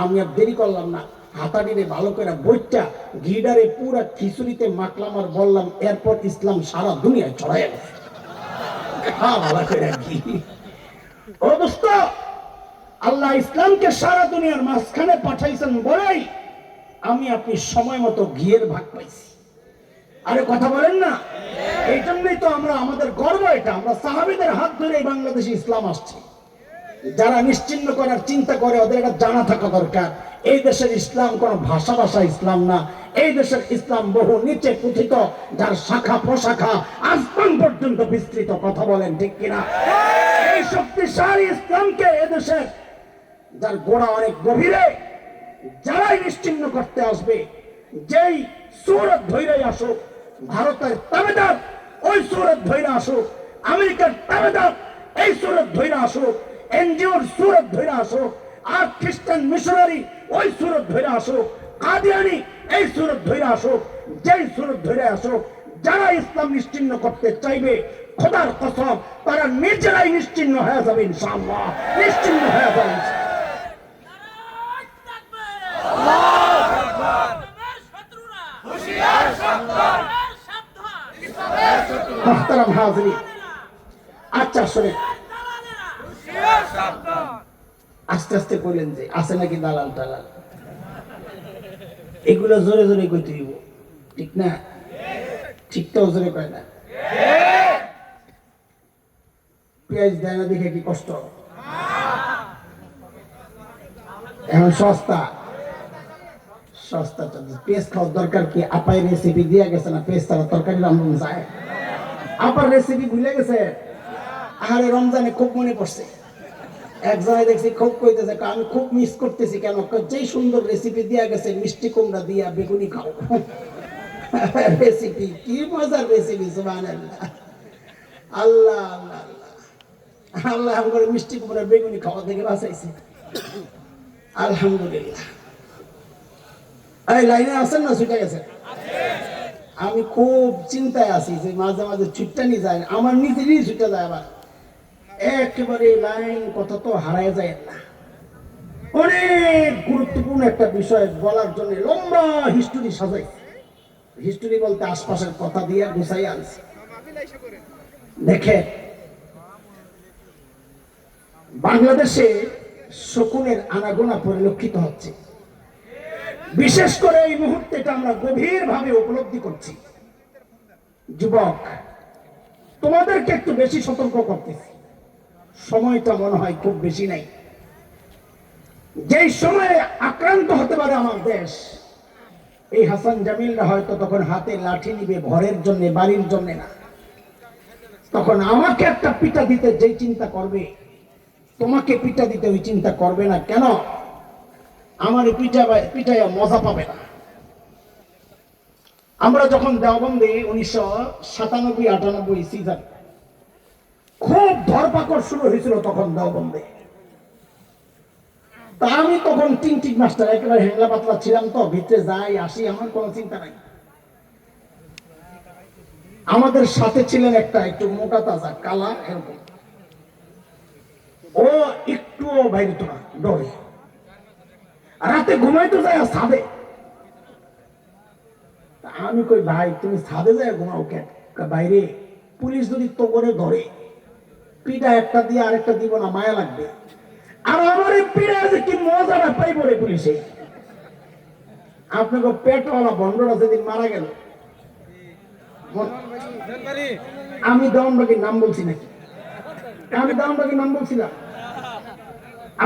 আমি আর দেরি করলাম না, হাতাড়িরে ভালো করে বইটা ঘিডারে পুরা খিচুড়িতে মাখলাম আর বললাম, এরপর ইসলাম সারা দুনিয়ায় ছড়াই গেছে। ভালো করে ঘি। ও দোস্ত, আল্লাহ ইসলামকে সারা দুনিয়ার মাঝখানে পাঠাইছেন বলেই আমি আপনি সময় মতো ঘিয়ের ভাগ পাইছি। আরে কথা বলেন না? এই জন্যই তো আমরা, আমাদের গর্ব এটা, আমরা সাহাবীদের হাত ধরে এই বাংলাদেশে ইসলাম আসছে। যারা নিশ্চিহ্ন করার চিন্তা করে, ওদের এটা জানা থাকা দরকার, এই দেশের ইসলাম কোন ভাষা ভাষা ইসলাম না। এই দেশের ইসলাম বহু নিচে পুঁথিত, যার শাখা প্রশাখা আসমান পর্যন্ত বিস্তৃত। কথা বলেন ঠিক কিনা? এই শক্তিশালী ইসলামকে এদেশের, যার গোড়া অনেক গভীরে, যারাই নিশ্চিহ্ন করতে আসবে, যেই সুরত ধৈর্য আসুক, ভারতের তাবেদার ওই সুরত ধৈর্য আসুক, আমেরিকার তাবেদার এই সুরত ধরে আসুক, এনজিওর সুরত ধরে আসুক, আর খ্রিস্টান মিশনারি ওই সুরত ধরে আসুক, কাদিয়ানি এই সুরত ধরে আসুক, যেই সুরত ধরে আসুক, যারা ইসলাম নিশ্চিহ্ন করতে চাইবে খোদার কসম তারা নিজেরাই নিশ্চিহ্ন হয়ে যাবে ইনশাআল্লাহ, নিশ্চিহ্ন হয়ে যাবে। মুহতারাম হাজিরিন, আচ্ছা শুনে আস্তে আস্তে বললেন যে আছে নাকি দালাল টালাল, এগুলো জোরে জোরে কইতে দিব, ঠিক না? ঠিকটাও জোরে কয় না। পেঁয়াজ দেয় না দেখে কি কষ্ট, এখন সস্তা সস্তা পেঁয়াজ খাওয়ার দরকার কি? আপাই রেসিপি দিয়ে গেছে না, পেঁয়াজ তারা তরকারি রান্ধন যায়, আপার রেসিপি ভুলে গেছে। আরে রমজানে খুব মনে পড়ছে, একজনে দেখছি খুব কইতেছে আমি খুব মিস করতেছি, কেন? যেই সুন্দর রেসিপি দিয়া গেছে, মিষ্টি কুমড়া দিয়া বেগুনি খাও। রেসিপি কি মজার রেসিপি, সুবহানাল্লাহ। আল্লাহ আল্লাহ আল্লাহ আল্লাহ আমার মিষ্টি কুমড়া বেগুনি খাওয়া থেকে বাঁচাইছে, আলহামদুলিল্লাহ। এই লাইনে আছেন না ছুটে গেছে? আমি খুব চিন্তায় আছি যে মাঝে মাঝে ছুটটানি যায়, আমার নিজেরই ছুটে যায়, আবার একেবারে লাইন কথা তো হারায় যায় না। অনেক গুরুত্বপূর্ণ একটা বিষয় বলার জন্য লম্বা হিস্টোরি সাজাই, হিস্টোরি বলতে আশপাশের কথা দিয়ে গুছাই আনছি। দেখে বাংলাদেশে শকুনের আনাগোনা পরিলক্ষিত হচ্ছে, বিশেষ করে এই মুহূর্তে এটা আমরা গভীর ভাবে উপলব্ধি করছি। যুবক, তোমাদেরকে একটু বেশি সতর্ক করতেছি, সময়টা মনে হয় খুব বেশি নাই। যেই সময়ে আক্রান্ত হতে পারে আমার দেশ, এই হাসান জামিলরা হয়তো তখন হাতে লাঠি নিবে ঘরের জন্য, বাড়ির জন্য না। তখন আমাকে একটা পিটা দিতে যেই চিন্তা করবে, তোমাকে পিটা দিতে ওই চিন্তা করবে না। কেন? আমার পিটাইয়া মজা পাবে না। আমরা যখন দেওবন্দে 1997-98 সিজন খুব ধরপাকড় শুরু হয়েছিল, তখন দেওবন্দে তা আমি তখন টিং মাস্টার, একেবারে হ্যাংলা পাতলা ছিলাম, তো ভিতরে যাই আসি, আমার কোনো চিন্তা নাই। আমাদের সাথে ছিলেন একটা একটু মোটা তাজা কালা, এরকম ও একটুও বাইরে তো না, ডরে রাতে ঘুমাইতে যায় ছাদে। আমি কই ভাই তুমি ছাদে যায় ঘুমাও কেন? বাইরে পুলিশ যদি তো করে ধরে, পিঠা একটা দিয়ে আরেকটা দিব না, মায়া লাগবে। আর আমার এই পিঠা যে কি মজাটা পাইব রে পুলিশে। আপনাকে পেটওয়ালা বন্ডরা যেদিন মারা গেল, আমি দেওয়ানবাগির নাম বলছি নাকি? আমি দেওয়ানবাগির নাম বলছিলাম,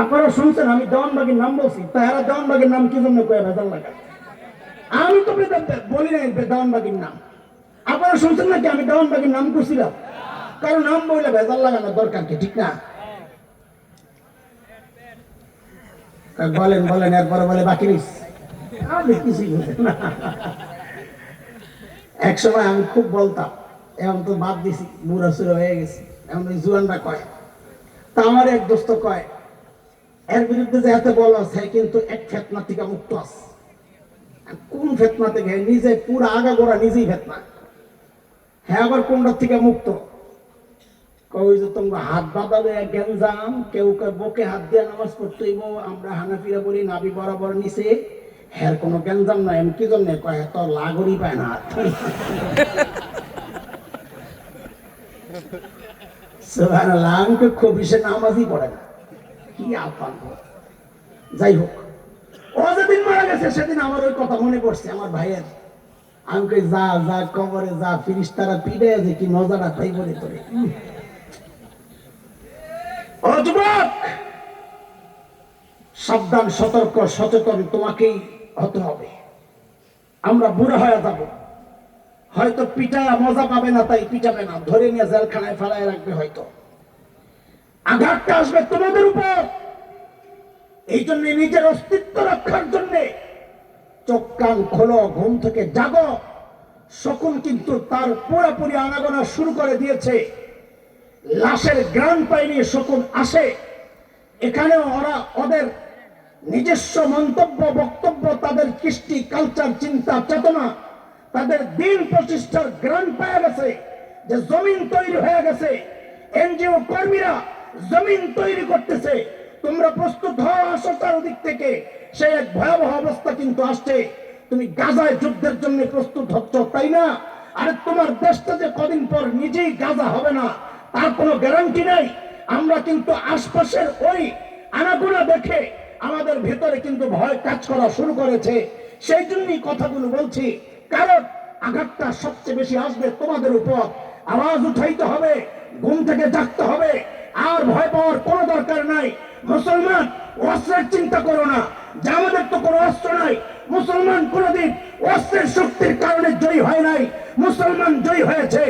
আপনারা শুনছেন আমি দেওয়ানবাগির নাম বলছি, তারা দেওয়ানবাগির নাম কি জন্য কয়ে ভেজাল লাগায়? আমি তো বলি নাই দেওয়ানবাগির নাম, আপনারা শুনছেন নাকি আমি দেওয়ানবাগির নাম করছিলাম? কারণ নাম বললে ভেজাল লাগানোর দরকার কি, ঠিক না? বলেন বলেন, একবার বলে বাকি নিস, আমি কিছুই বলি না। এক সময় আমি খুব বলতাম, এখন তো বাদ দিছি, বুড়া সুরা হয়ে গেছি, এখন ওই জুয়ানরা কয়। তা আমার এক দোস্ত কয় এর বিরুদ্ধে যে এত বলা আছে, কিন্তু এক ফেতনা থেকে মুক্ত আছে। কোন ফেতনা থেকে? নিজে পুরো আগা গোড়া নিজেই ফেতনা। হ্যাঁ, আবার কোনটা থেকে মুক্ত? কই যে তোমরা হাত বাঁধাবে গেঞ্জাম, কেউ বুকে হাত দিয়ে নামাজ পড়তেইব, আমরা হানাফিরা বলি নাবি বরাবর নিচে, হ্যাঁ কোনো গেঞ্জাম নাই। আমি কি জন্য কয় তোর লাগরই পায় না। সুবহানাল্লাহ, আমাকে খুব সে নামাজই পড়ে না, কি আফান। যাই হোক, ও যেদিন মারা গেছে সেদিন আমার ওই কথা মনে পড়ছে আমার ভাইয়ের। আমি কই যা যা কবরে যা, ফিরিস্তারা পিড়ে যে কি মজাটা পাইব রে তোরে। ও যুবক, সাবধান, সতর্ক, সচেতন তোমাকেই হতে হবে। আমরা বুড়া হয়ে যাব, হয়তো পিটায় মজা পাবে না, তাই পিটাবে না, ধরে নিয়ে জেলখানায় ফেলায় রাখবে, হয়তো আঘাতটা আসবে তোমাদের উপর। এই জন্য নিজের অস্তিত্ব রক্ষার জন্য চোখ কান খোলো, ঘুম থেকে জাগো। শকুন কিন্তু তার পুরোপুরি আনাগোনা শুরু করে দিয়েছে। লাশের গ্রাম পাইনি শকুন আসে, এখানেও ওরা ওদের নিজস্ব মন্তব্য বক্তব্য, তাদের কৃষ্টি কালচার চিন্তা চেতনা, তাদের দিন প্রতিষ্ঠার গ্রাম পাওয়া গেছে, যে জমিন তৈরি হয়ে গেছে। এনজিও কর্মীরা জমিন তৈরি করতেছে, তোমরা প্রস্তুত হও আসো চারদিক থেকে। সেই এক ভয়াবহ অবস্থা কিন্তু আসছে। তুমি গাজায় যুদ্ধের জন্য প্রস্তুত হচ্ছ, তাই না? আরে তোমার দেশটা যে কদিন পর নিজেই গাজা হবে না তার কোনো গ্যারান্টি নাই। আমরা কিন্তু আশপাশের ওই আনাগোনা দেখে আমাদের ভেতরে কিন্তু ভয় কাজ করা শুরু করেছে। সেই জন্যই কথাগুলো বলছি, কারণ আঘাতটা সবচেয়ে বেশি আসবে তোমাদের উপর। আওয়াজ উঠাইতে হবে, ঘুম থেকে জাগতে হবে, আর ভয় পাওয়ার কোনো দরকার নাই। মুসলমান অস্ত্রের চিন্তা করো না, যে আমাদের তো কোনো অস্ত্র নাই। মুসলমান কোনদিন অস্ত্রের শক্তির কারণে জয়ী হয় নাই, মুসলমান জয়ী হয়েছে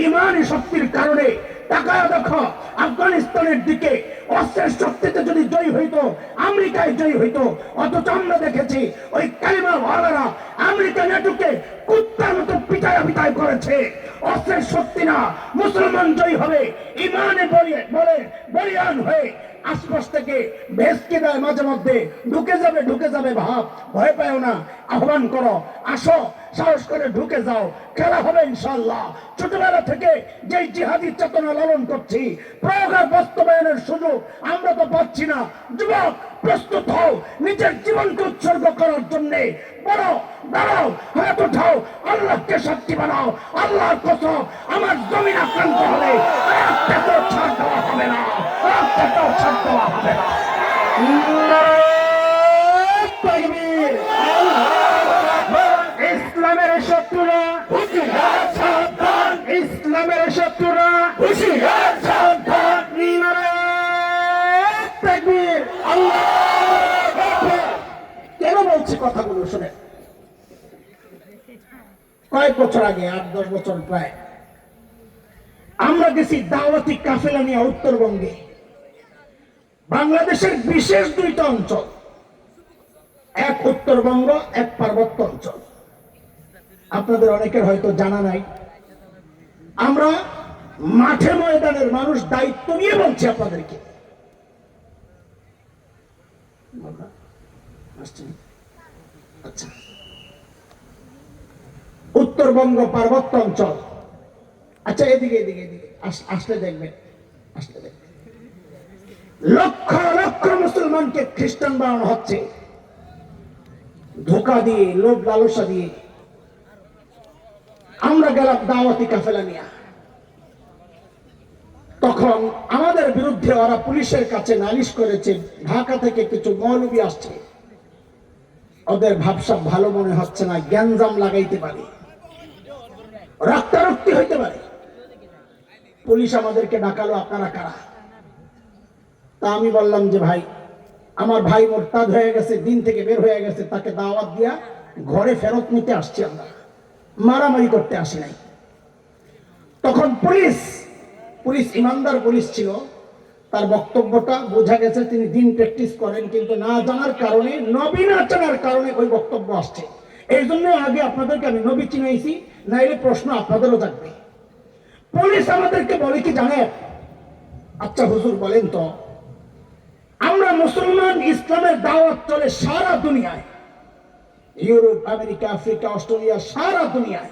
ইমানি শক্তির কারণে। তাকায় দেখো আফগানিস্তানের দিকে অস্ত্রের শক্তিতে যদি জয়ী হইতো আমেরিকায় জয়ী হইতো, অথচ আমরা দেখেছি ওই কালিমা ওয়ালারা আমেরিকা নেটুকে কুত্তার মতো পিটায় পিটায় করেছে। অস্ত্রের শক্তি না, মুসলমান জয়ী হবে ইমানে বলে বলিয়ান হয়ে। আশপাশ থেকে ভেসকে দেয় মাঝে মধ্যে, ঢুকে যাবে ভাব, ভয় পাও না, আহ্বান করো, আসো, সাহস করে ঢুকে যাও, খেলা হবে ইনশাআল্লাহ। ছোটবেলা থেকে যে জিহাদি চেতনা লালন করছি, প্রয়োগের বাস্তবায়নের সুযোগ আমরা তো পাচ্ছি না। যুবক প্রস্তুত হও নিজের জীবনকে উৎসর্গ করার জন্য। বড় দাঁড়াও, হাত উঠাও, আল্লাহকে সাক্ষী বানাও। আল্লাহর কসম, আমার জমিন আক্রান্ত হলে একটাও ছাড় দেওয়া হবে না, একটাও ছাড় দেওয়া হবে না। ইসলামের শত্রুরা ইসলামের শত্রুরা কেন বলছি কথাগুলো শুনে? কয়েক বছর আগে, 8-10 বছর প্রায়, আমরা গেছি দাওয়াতি কাফেলা নিয়ে উত্তরবঙ্গে। বাংলাদেশের বিশেষ দুইটা অঞ্চল, এক উত্তরবঙ্গ, এক পার্বত্য অঞ্চল। আপনাদের অনেকের হয়তো জানা নাই। আমরা মাঠে ময়দানের মানুষ, দায়িত্ব নিয়ে বলছি আপনাদেরকে। আচ্ছা, উত্তরবঙ্গ পার্বত্য অঞ্চল। আচ্ছা, এদিকে এদিকে এদিকে আসলে দেখবেন, লক্ষ লক্ষ মুসলমানকে খ্রিস্টান বানানো হচ্ছে, ধোঁকা দিয়ে, লোভ লালসা দিয়ে। আমরা গেলাম দাওয়াতি কাফেলা নিয়ে। তখন আমাদের বিরুদ্ধে ওরা পুলিশের কাছে নালিশ করেছে, ঢাকা থেকে কিছু মৌলবী আসছে, ওদের ভাবসাব ভালো মনে হচ্ছে না, গ্যাঞ্জাম লাগাইতে পারে, রক্তারক্তি হইতে পারে। পুলিশ আমাদেরকে ডাকালো, আপনারা কারা? তা আমি বললাম যে ভাই, আমার ভাই মোরতাদ হয়ে গেছে, দিন থেকে বের হয়ে গেছে, তাকে দাওয়াত দিয়া ঘরে ফেরত নিতে আসছি, আমরা মারামারি করতে আসি নাই। তখন পুলিশ ইমানদার পুলিশ ছিল, তার বক্তব্যটা বোঝা গেছে তিনি দিন প্র্যাকটিস করেন, কিন্তু না জানার কারণে, নবী না চেনার কারণে ওই বক্তব্য আসছে। এই জন্য আগে আপনাদেরকে আমি নবী চিনাইছি, নাইলে প্রশ্ন আপনাদেরও থাকবে। পুলিশ আমাদেরকে বলে কি জানে? আচ্ছা হুজুর বলেন তো, আমরা মুসলমান, ইসলামের দাওয়াত চলে সারা দুনিয়ায়, ইউরোপ, আমেরিকা, আফ্রিকা, অস্ট্রেলিয়া, সারা দুনিয়ায়।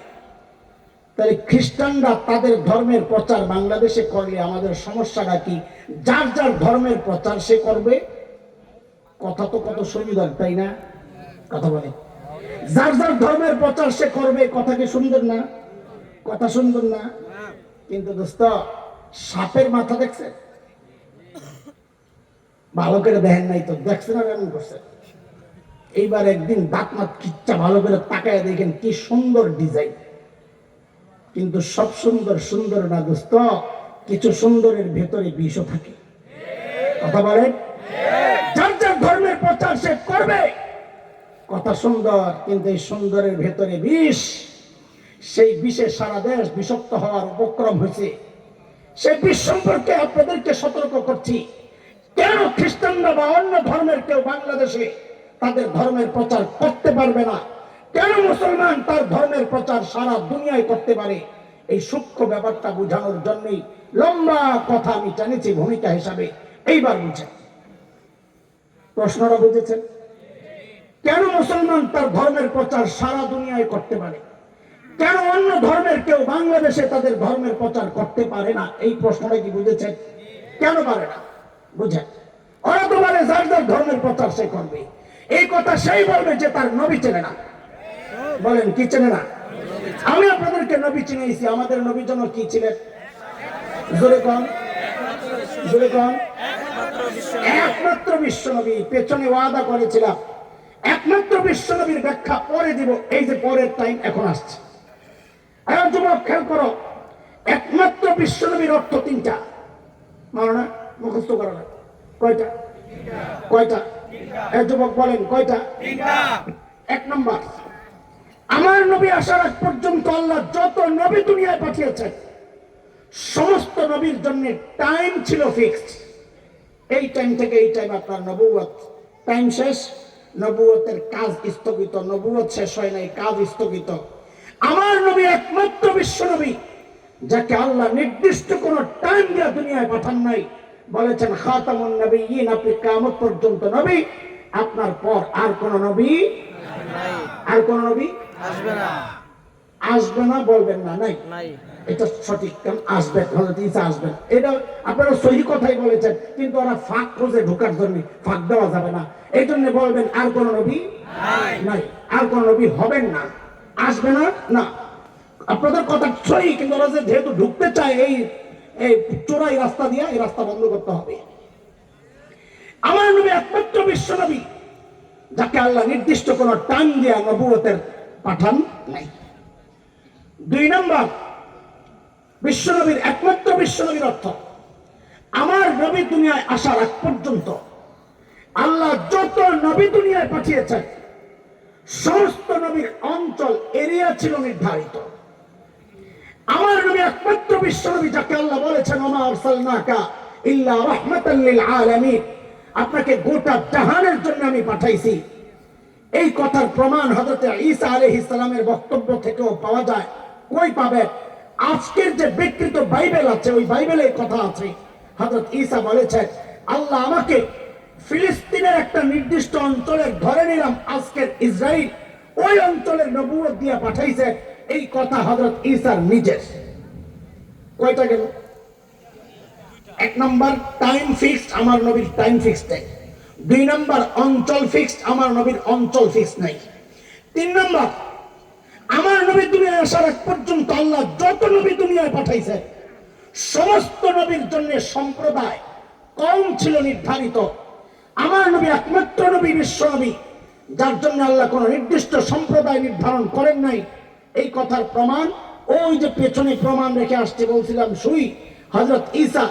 তাহলে খ্রিস্টানরা তাদের ধর্মের প্রচার বাংলাদেশে করলে আমাদের সমস্যাটা কি? যার যার ধর্মের প্রচার সে করবে। কথা তো কত সুন্দর, তাই না? কথা বলে, যার যার ধর্মের প্রচার সে করবে। কথা কি সুন্দর না? কথা সুন্দর না? কিন্তু দোস্ত, সাপের মাথা দেখছে? ভালো করে দেখেন নাই তো, দেখছেন আর এমন করছে। এইবার একদিন দাঁত মাত খিচ্চা ভালো করে তাকায় দেখেন কি সুন্দর ডিজাইন। কিন্তু সব সুন্দর সুন্দর না দোস্ত, কিছু সুন্দরের ভেতরে বিষও থাকে। কথা বলেন, যার যার ধর্মের প্রচার সে করবে। কথা সুন্দর, কিন্তু এই সুন্দরের ভেতরে বিষ। সেই বিষে সারা দেশ বিষাক্ত হওয়ার উপক্রম হয়েছে। সেই বিষ সম্পর্কে আপনাদেরকে সতর্ক করছি। কেন খ্রিস্টানরা বা অন্য ধর্মের কেউ বাংলাদেশে তাদের ধর্মের প্রচার করতে পারবে না? কেন মুসলমান তার ধর্মের প্রচার সারা দুনিয়ায় করতে পারে? এই সূক্ষ্ম ব্যাপারটা বোঝানোর জন্যই লম্বা কথা আমি টেনেছি ভূমিকা হিসাবে। এইবার বুঝেন, প্রশ্নটা বুঝেছেন? কেন মুসলমান তার ধর্মের প্রচার সারা দুনিয়ায় করতে পারে, কেন অন্য ধর্মের কেউ বাংলাদেশে তাদের ধর্মের প্রচার করতে পারে না? এই প্রশ্নটা কি বুঝেছেন? কেন পারে না বুঝেন? ওরা তো বলে যার যার ধর্মের প্রচার সে করবে। এই কথা সেই বলবে যে তার নবী চেনে না। বলেন কি চেনে না? আমি আপনাদেরকে নবী চিনেছি। আমাদের নবী যেন কি ছিলেন? জোরে কন, জোরে কন। একমাত্র বিশ্ব নবী। পেছনে ওয়াদা করেছিলাম একমাত্র বিশ্ব নবীর ব্যাখ্যা পরে দিব। এই যে পরের টাইম এখন আসছে। আর যুবক খেয়াল করো, একমাত্র বিশ্ব নবীর অর্থ তিনটা। মানো না? মুখস্থ করো না। কয়টা? কয়টা? যুবক বলেন কয়টা? এক নম্বর, আমার নবী আসার আগ পর্যন্ত আল্লাহ যত নবী দুনিয়ায় পাঠিয়েছেন সমস্ত নবীর জন্য টাইম ছিল ফিক্সড। এই টাইম থেকে এই টাইম আপনার নবুয়ত। টাইম শেষ, নবুয়তের কাজ স্থগিত। নবুয়ত শেষ হয় নাই, কাজ স্থগিত। আমার নবী একমাত্র বিশ্ব নবী যাকে আল্লাহ নির্দিষ্ট কোন টাইম দিয়ে দুনিয়ায় পাঠান নাই। বলেছেন খাতামুন নবিয়্যিন, আপনি কিয়ামত পর্যন্ত নবী, আপনার পর আর কোন নবী, আর কোন নবী আসবে না। আসবে না বলবেন না, নাই নাই। এটা সঠিক। কারণ আসবেন, হযরত ঈসা আসবেন, এটা আপনারা সহি কথাই বলেছেন। কিন্তু ওরা ফাঁক খুঁজে ঢোকার জন্য ফাঁক দেওয়া যাবে না, এই জন্য বলবেন আর কোন নবী নাই, আর কোন নবী হবেন না, আসবে না। না, আপনাদের কথা সহি, কিন্তু ওরা যে যেহেতু ঢুকতে চায় এই এই চোরাই রাস্তা দিয়ে, এই রাস্তা বন্ধ করতে হবে। আমার নবী একমাত্র বিশ্ব নবী যাকে আল্লাহ নির্দিষ্ট কোন টাইম দিয়া নবুয়তের পাঠান নাই। দুই নম্বর, বিশ্বনবীর একমাত্র বিশ্বনবীর অর্থ, আমার নবী দুনিয়ায় আসার আগ পর্যন্ত আল্লাহ যত নবী দুনিয়ায় পাঠিয়েছেন সমস্ত নবীর অঞ্চল এরিয়া ছিল নির্ধারিত। আমার নবী একমাত্র বিশ্বনবী যাকে আল্লাহ বলেছেন ওমা আরসালনাকা ইল্লা রাহমাতাল লিল আলামিন, আপনাকে গোটা জাহানের জন্য আমি পাঠাইছি। এই কথার প্রমাণ হযরত ঈসা আলাইহিস সালামের বক্তব্য থেকেও পাওয়া যায়। কই পাবেন? আজকের যে বিকৃত বাইবেল আছে ওই বাইবেলে কথা আছে। হযরত ঈসা বলেছেন আল্লাহ আমাকে ফিলিস্তিনের একটা নির্দিষ্ট অঞ্চলের, ধরে নিলাম আজকের ইসরায়েল, ওই অঞ্চলের নবুয়ত দিয়ে পাঠাইছে। এই কথা হযরত ঈসার নিজের। কয়টা গেল? এক নম্বর, টাইম ফিক্সড, আমার নবীর টাইম ফিক্সড নাই। দুই নম্বর, অঞ্চল ফিক্সড, আমার নবীর অঞ্চল ফিক্সড নাই। তিন নম্বর, আমার নবী দুনিয়ায় আসার এক পর্যন্ত আল্লাহ যত নবী দুনিয়ায় পাঠাইছে সমস্ত নবীর জন্য সম্প্রদায় কম ছিল নির্ধারিত। আমার নবী একমাত্র নবী, বিশ্ব নবী যার জন্য আল্লাহ কোন নির্দিষ্ট সম্প্রদায় নির্ধারণ করেন নাই। এই কথার প্রমাণ ওই যে পেছনে প্রমাণ রেখে আসছে, বলছিলাম সুই। হযরত ঈসা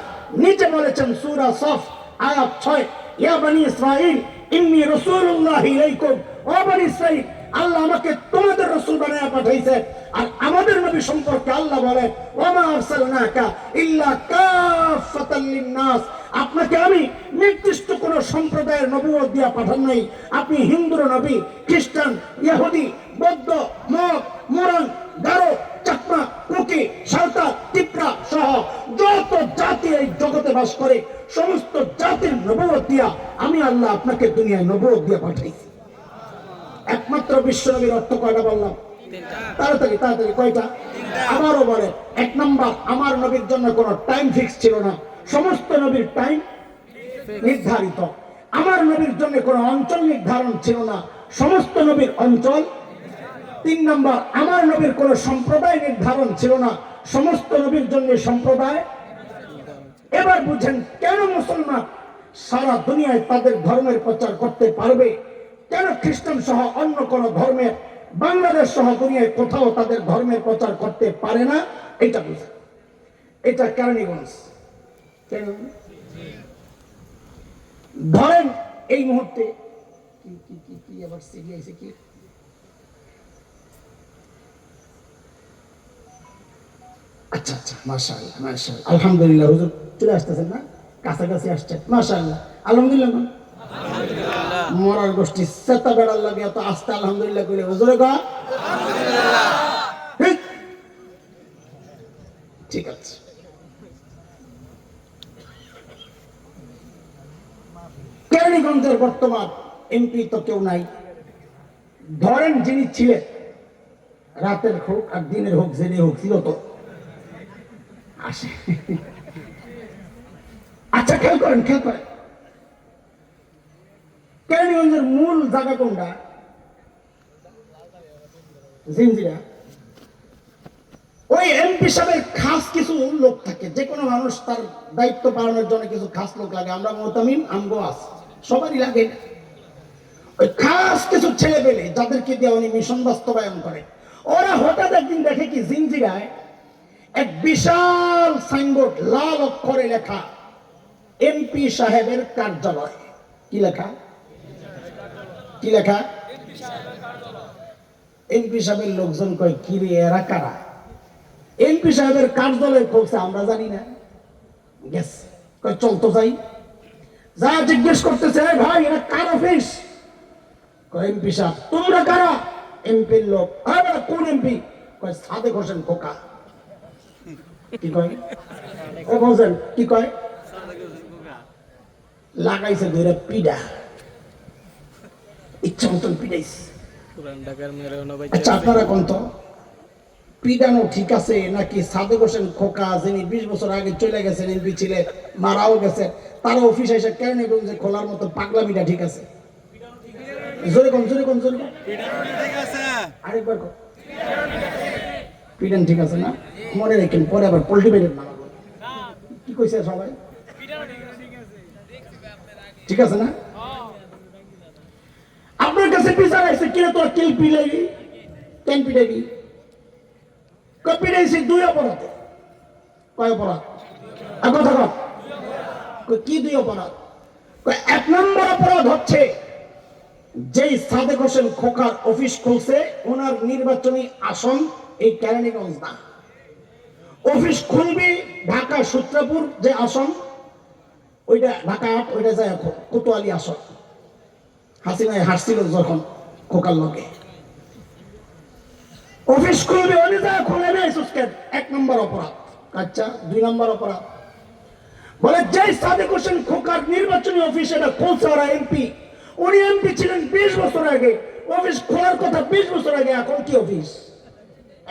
নিচে বলেছেন সূরা সফ আয়াত 6, ইয়া বনি ইসরাঈল ইন্নী রাসূলুল্লাহি ইলাইকুম, ও বনি ইসরাঈল আল্লাহ আমাকে তোমাদের রাসূল বানায়া পাঠাইছে। আর আমাদের নবী সম্পর্কে আল্লাহ বলে ওমা আরসালনাকা ইল্লা কাফাতাল লিন-নাস, আপনাকে আমি নির্দিষ্ট কোন সম্প্রদায়ের নবুয়ত দিয়া পাঠান নাই। আপনি হিন্দুর নবী, খ্রিস্টান, ইহুদি, বৌদ্ধ, মগ, মোরাং, গারো, চাকমা, কুকি, সাঁওতাল, তিপ্রা সহ যত জাতি এই জগতে বাস করে সমস্ত জাতির নবুয়ত দিয়া আমি আল্লাহ আপনাকে দুনিয়ায় নবুয়ত দিয়া পাঠাইছি। একমাত্র বিশ্ব নবীর অর্থ কয়টা বললাম? তাড়াতাড়ি তাড়াতাড়ি, কয়টা? আবারও বলে, এক নম্বর, আমার নবীর জন্য কোনো টাইম ফিক্স ছিল না, সমস্ত নবীর টাইম নির্ধারিত। আমার নবীর জন্য কোনো অঞ্চল নির্ধারণ ছিল না, সমস্ত নবীর অঞ্চল। তিন নম্বর, আমার নবীর কোনো সম্প্রদায় নির্ধারণ ছিল না, সমস্ত নবীর জন্য সম্প্রদায়। এবার বুঝেন কেন মুসলমান সারা দুনিয়ায় তাদের ধর্মের প্রচার করতে পারবে, কেন খ্রিস্টান সহ অন্য কোন ধর্মের বাংলাদেশ সহ দুনিয়ায় কোথাও তাদের ধর্মের প্রচার করতে পারে না। এটা বুঝেন, এটা কেরানীগঞ্জ। ধরেন এই মুহূর্তে কি আবার সিরিয়াস কি আচ্ছা আচ্ছা, মাশাআল্লাহ মাশাআল্লাহ, আলহামদুলিল্লাহ। হুজুর চলে আসতেছেন না, কাছাকাছি আসছেন, মাশাআল্লাহ, আলহামদুলিল্লাহ। মরার গোষ্ঠী সেতা বেড়ার লাগে এত আস্তে আলহামদুলিল্লাহ কইলে হুজুরে গা ঠিক আছে। কেরানীগঞ্জের বর্তমান এমপি তো কেউ নাই, ধরেন যিনি ছিলেন, রাতের হোক আর দিনের হোক, জেনে হোক, ছিল তো আসে। আচ্ছা খেয়াল করেন, খেয়াল করেন, কেরানীগঞ্জের মূল জায়গা কোনটা? জিঞ্জিরা। ওই এমপি সাহেবের খাস কিছু লোক থাকে, যে কোনো মানুষ তার দায়িত্ব পালনের জন্য কিছু খাস লোক লাগে। আমরা মোহতামিম, আমগো আস, সবারই লাগে। ওই খাস কিছু ছেলে পেলে যাদেরকে দিয়ে উনি মিশন বাস্তবায়ন করে, ওরা হঠাৎ একদিন দেখে কি জিঞ্জিরায় এক বিশাল সাইনবোর্ড লাল অক্ষরে লেখা এমপি সাহেবের কার্যালয়। কি লেখা? কি লেখা? এমপি সাহেবের লোকজন কয়, কি রে এরা কারা? এমপি সাহেবের কার্যালয় খুলছে, আমরা জানি না। গেস কয় চল তো যাই। যা জিজ্ঞেস করতেছে, ভাই এরা কার অফিস? কয় এমপি সাহেব। তোমরা কারা? এমপির লোক। কোন এমপি? কয় সাদেক হোসেন খোকা। কি কয়? ও বলছেন কি কয়? লাগাইছে ধরে পিডা, ইচ্ছা মতন পিডাইছে। আচ্ছা আপনারা কোন তো পিডানো ঠিক আছে নাকি সাদেক হোসেন খোকা যিনি 20 বছর আগে চলে গেছেন, এমপি ছিলেন, মারাও গেছে, তার অফিস এসে কেরানীগঞ্জে খোলার মতো পাগলামিটা ঠিক আছে? জোরে কোন, জোরে কোন, জোরে কোন। আরেকবার কোন। পিডান ঠিক আছে না? মনে রাখেন, পরে আবার পোল্ট্রি বেডের নাম কি কইছে সবাই? ঠিক আছে না? আপনার কাছে বিচার আছে, কিরে তোর কিল পিলাইবি, কেন পিলাইবি? পিলাইছি 2 অপরাধে। কয় অপরাধ? কথা কর। কি 2 অপরাধ? 1 নম্বর অপরাধ হচ্ছে যেই সাদেক হোসেন খোকার অফিস খুলছে, ওনার নির্বাচনী আসন এই কেরানীগঞ্জ না। অফিস খুলবে ঢাকা সূত্রাপুর যে আসন, ওইটা ঢাকা 8, ওইটা যায় কোতোয়ালি আসন। হাসিনায় হাসছিল যখন খোকার লগে। অফিস খুলবে উনি যা খুলে নেই সুস্কেট, 1 নম্বর অপরাধ। আচ্ছা 2 নম্বর অপরাধ বলে যে সাদেক হোসেন খোকার নির্বাচনী অফিস এটা খুলছে, ওরা এমপি, উনি এমপি ছিলেন 20 বছর আগে, অফিস খোলার কথা 20 বছর আগে, এখন কি অফিস?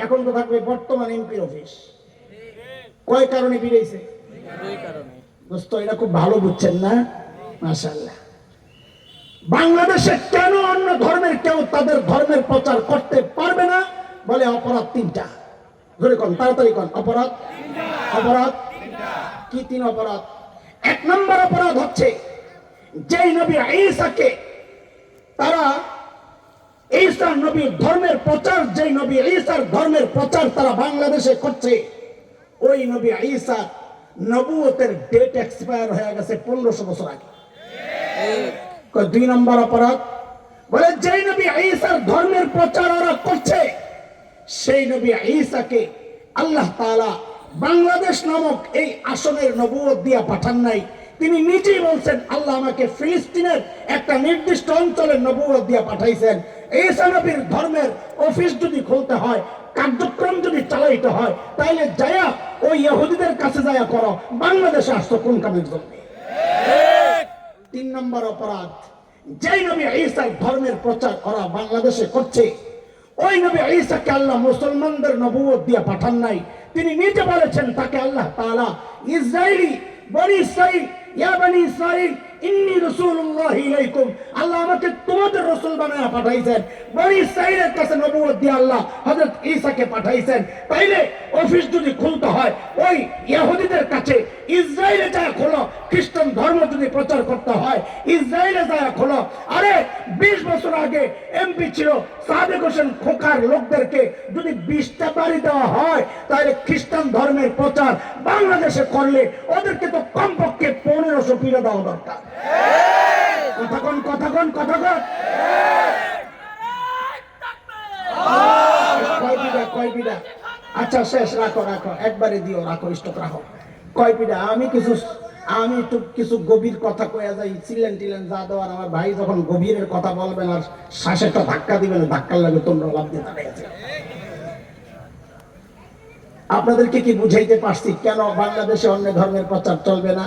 এখন তো থাকবে বর্তমান এমপির অফিস। কয় কারণে বিড়াইছে? 2 কারণে। দোস্ত এটা খুব ভালো বুঝছেন না? মাশাআল্লাহ। বাংলাদেশে কেন অন্য ধর্মের কেউ তাদের ধর্মের প্রচার করতে পারবে না? বলে অপরাধ 3টা। ধরে কোন, তাড়াতাড়ি কোন। অপরাধ 3টা। অপরাধ 3টা। কি 3 অপরাধ? 1 নম্বর অপরাধ হচ্ছে যেই নবী ঈসাকে তারা, ঈসার নবীর ধর্মের প্রচার, যেই নবী ঈসার ধর্মের প্রচার তারা বাংলাদেশে করছে, ওই নবী ঈসা নবুয়তের ডেট এক্সপায়ার হয়ে গেছে 1500 বছর আগে। 2 নম্বর অপরাধ বলে যেই নবী ঈসার ধর্মের প্রচার ওরা করছে, সেই নবী ঈসাকে আল্লাহ তাআলা বাংলাদেশ নামক এই আসনের নবুয়ত দিয়া পাঠান নাই। তিনি নিজেই বলছেন, আল্লাহ আমাকে ফিলিস্তিনের একটা নির্দিষ্ট অঞ্চলের নবুয়ত দিয়া পাঠাইছেন। ঈসা নবীর ধর্মের অফিস যদি খুলতে হয়, কার্যক্রম যদি চালাইতে হয়, তাইলে যায়া ওই ইহুদিদের কাছে যায়া করো, বাংলাদেশে আসতো কোন কামের জন্য? 3 নম্বর অপরাধ, যেই নবী ঈসার ধর্মের প্রচার ওরা বাংলাদেশে করছে, ওই নবী ঈসাকে আল্লাহ মুসলমানদের নবুয়ত দিয়ে পাঠান নাই। তিনি নিজে বলেছেন তাকে আল্লাহ তাআলা ইসরাইলি, বনি ইসরাইল, ইয়া বনি ইসরাইল ইন্নী রাসূলুল্লাহ ইলাইকুম, আল্লাহ আমাকে তোমাদের রাসূল বানায়া পাঠাইছেন। বনি ইসরাইলের কাছে নবুয়ত দিয়ে আল্লাহ হযরত ঈসাকে পাঠাইছেন। তাইলে অফিস যদি খুলতে হয়, ওই ইহুদিদের কাছে ইসরায়েলে যায় খোলো। খ্রিস্টান ধর্ম যদি প্রচার করতে হয়, ইসরায়েলে যায় খোলো। আরে 20 বছর আগে এমপি ছিল সাদেক হোসেন খোকার লোকদেরকে যদি 20টা বাড়ি দেওয়া হয়, তাহলে খ্রিস্টান ধর্মের প্রচার বাংলাদেশে করলে ওদেরকে তো কমপক্ষে 1500 পিড়া দেওয়া দরকার। কথাক্ষণ কথাক্ষণ কথাক্ষণ কয় পিড়া? আচ্ছা শেষ, রাখো রাখো, একবারে দিও, রাখো, স্টক রাখো। কয় পিড়া? আমি একটু কিছু গভীর কথা কয়ে যাই, চিলেন টিলেন যা দেওয়ার। আমার ভাই যখন গভীরের কথা বলবেন আর শ্বাসে একটা ধাক্কা দিবেন, ধাক্কা লাগে তোমরা লাভ দিয়ে দাঁড়িয়ে আছে। আপনাদেরকে কি বুঝাইতে পারছি কেন বাংলাদেশে অন্য ধর্মের প্রচার চলবে না?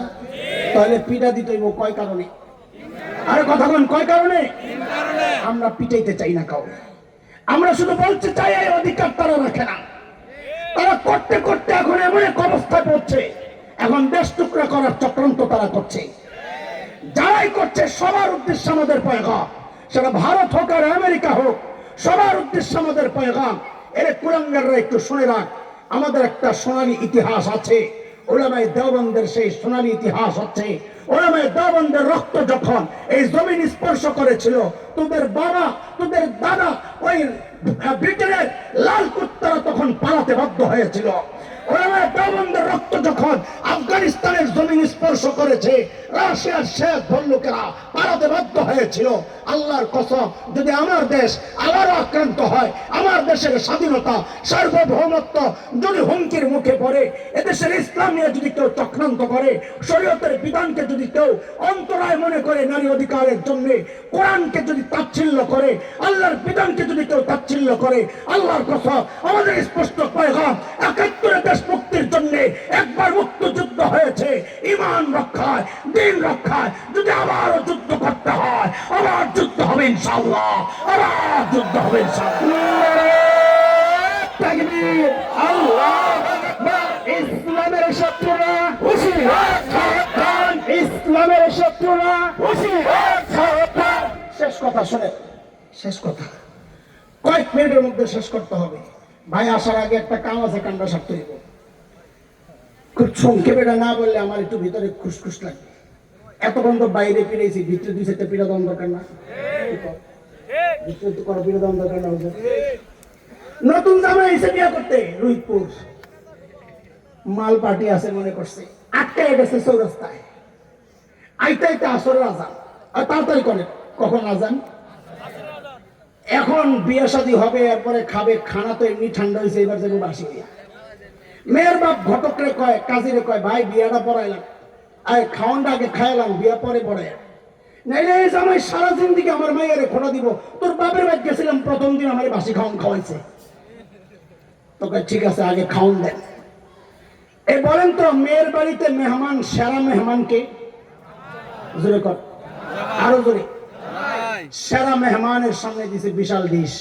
তাহলে পিটা দিতে হইব কয় কারণে? আরে কথা বলেন, কয় কারণে? আমরা পিটাইতে চাই না কাউকে, আমরা শুধু বলতে চাই এই অধিকার তারা রাখে না। তারা করতে করতে এখন এমন এক অবস্থায় পড়ছে, এখন দেশ টুকরা করার চক্রান্ত তারা করছে। যারাই করছে সবার উদ্দেশ্যে আমাদের পয়গাম, সেটা ভারত হোক আর আমেরিকা হোক, সবার উদ্দেশ্যে আমাদের পয়গাম। এর কুলাঙ্গাররা একটু শুনে রাখ, আমাদের একটা সোনালী ইতিহাস আছে। ওলামায়ে দেওবন্দের সেই সোনালী ইতিহাস হচ্ছে, ওলামায়ে দেওবন্দের রক্ত যখন এই জমিন স্পর্শ করেছিল, তোদের বাবা তোদের দাদা ওই ব্রিটেনের লাল কুত্তারা তখন পালাতে বাধ্য হয়েছিল। ওলামায়ে দেওবন্দের রক্ত যখন আফগানিস্তানের জমিন স্পর্শ করেছে, রাশিয়ার শেখ ভল্লুকেরা পালাতে বাধ্য হয়েছিল। আল্লাহর কসম, যদি আমার দেশ আবারও আক্রান্ত হয়, আমার দেশের স্বাধীনতা সার্বভৌমত্ব যদি হুমকির মুখে পড়ে, এদেশের ইসলাম নিয়ে যদি কেউ চক্রান্ত করে, শরীয়তের বিধানকে যদি কেউ অন্তরায় মনে করে, নারী অধিকারের জন্য কোরআনকে যদি তাচ্ছিল্য করে, আল্লাহর বিধানকে যদি কেউ তাচ্ছিল্য করে, আল্লাহর কসম আমাদের স্পষ্ট পয়গাম, ৭১ দেশ মুক্তির জন্য একবার মুক্তিযুদ্ধ হয়েছে, ঈমান রক্ষায় দিন রক্ষায় যদি আবারও যুদ্ধ করতে হয়, আবার যুদ্ধ হবে ইনশাআল্লাহ, আবার যুদ্ধ হবে ইনশাআল্লাহ। তাকবীর, আল্লাহু আকবার। ইসলামের শত্রুরা হুঁশিয়ার, সাবধান, ইসলামের শত্রুরা হুঁশিয়ার, সাবধান। শেষ কথা শুনে, শেষ কথা কয়েক মিনিটের মধ্যে শেষ করতে হবে। ভাই আসার আগে একটা কাম আছে, কামটা সারতে দিব। খুব সংক্ষেপে এটা না বললে আমার একটু ভিতরে খুশখুশ লাগে। এতক্ষণ তো বাইরে ফিরেছি, ভিতরে দুই চারটা পিড়া দেওয়ার দরকার না? ভিতরে তো কোনো পিড়া দেওয়ার দরকার না? নতুন জামাই এসে বিয়ে করতে রুহিতপুর মাল পার্টি আছে মনে করছে, আটকায় গেছে চৌরাস্তায়। আইতে আইতে আসরের আজান, আর তাড়াতাড়ি করে কখন আজান? এখন বিয়ে শাদী হবে, এরপরে খাবে, খানা তো এমনি ঠান্ডা হয়েছে, এবার যাবো বাসি বিয়া। মেয়ের বাপ ঘটকরে কয়, কাজীরে কয়, ভাই বিয়াটা পড়াইলাম, আর খাওয়ানটা আগে খাইলাম, বিয়া পরে পড়াই। নাইলে এই জামাই সারা জিন্দিগি আমার মায়ের খোঁড়া দিব। তোর বাপের বাড়ি গেছিলাম, প্রথম দিন আমার বাসি খাওয়ান খাওয়াইছে। তোকে ঠিক আছে, আগে খাওয়ান দেন। এই বলেন তো, মেয়ের বাড়িতে মেহমান, সেরা মেহমানকে জোরে কর, আরো জোরে। সেরা মেহমানের সামনে দিছে বিশাল ডিশ,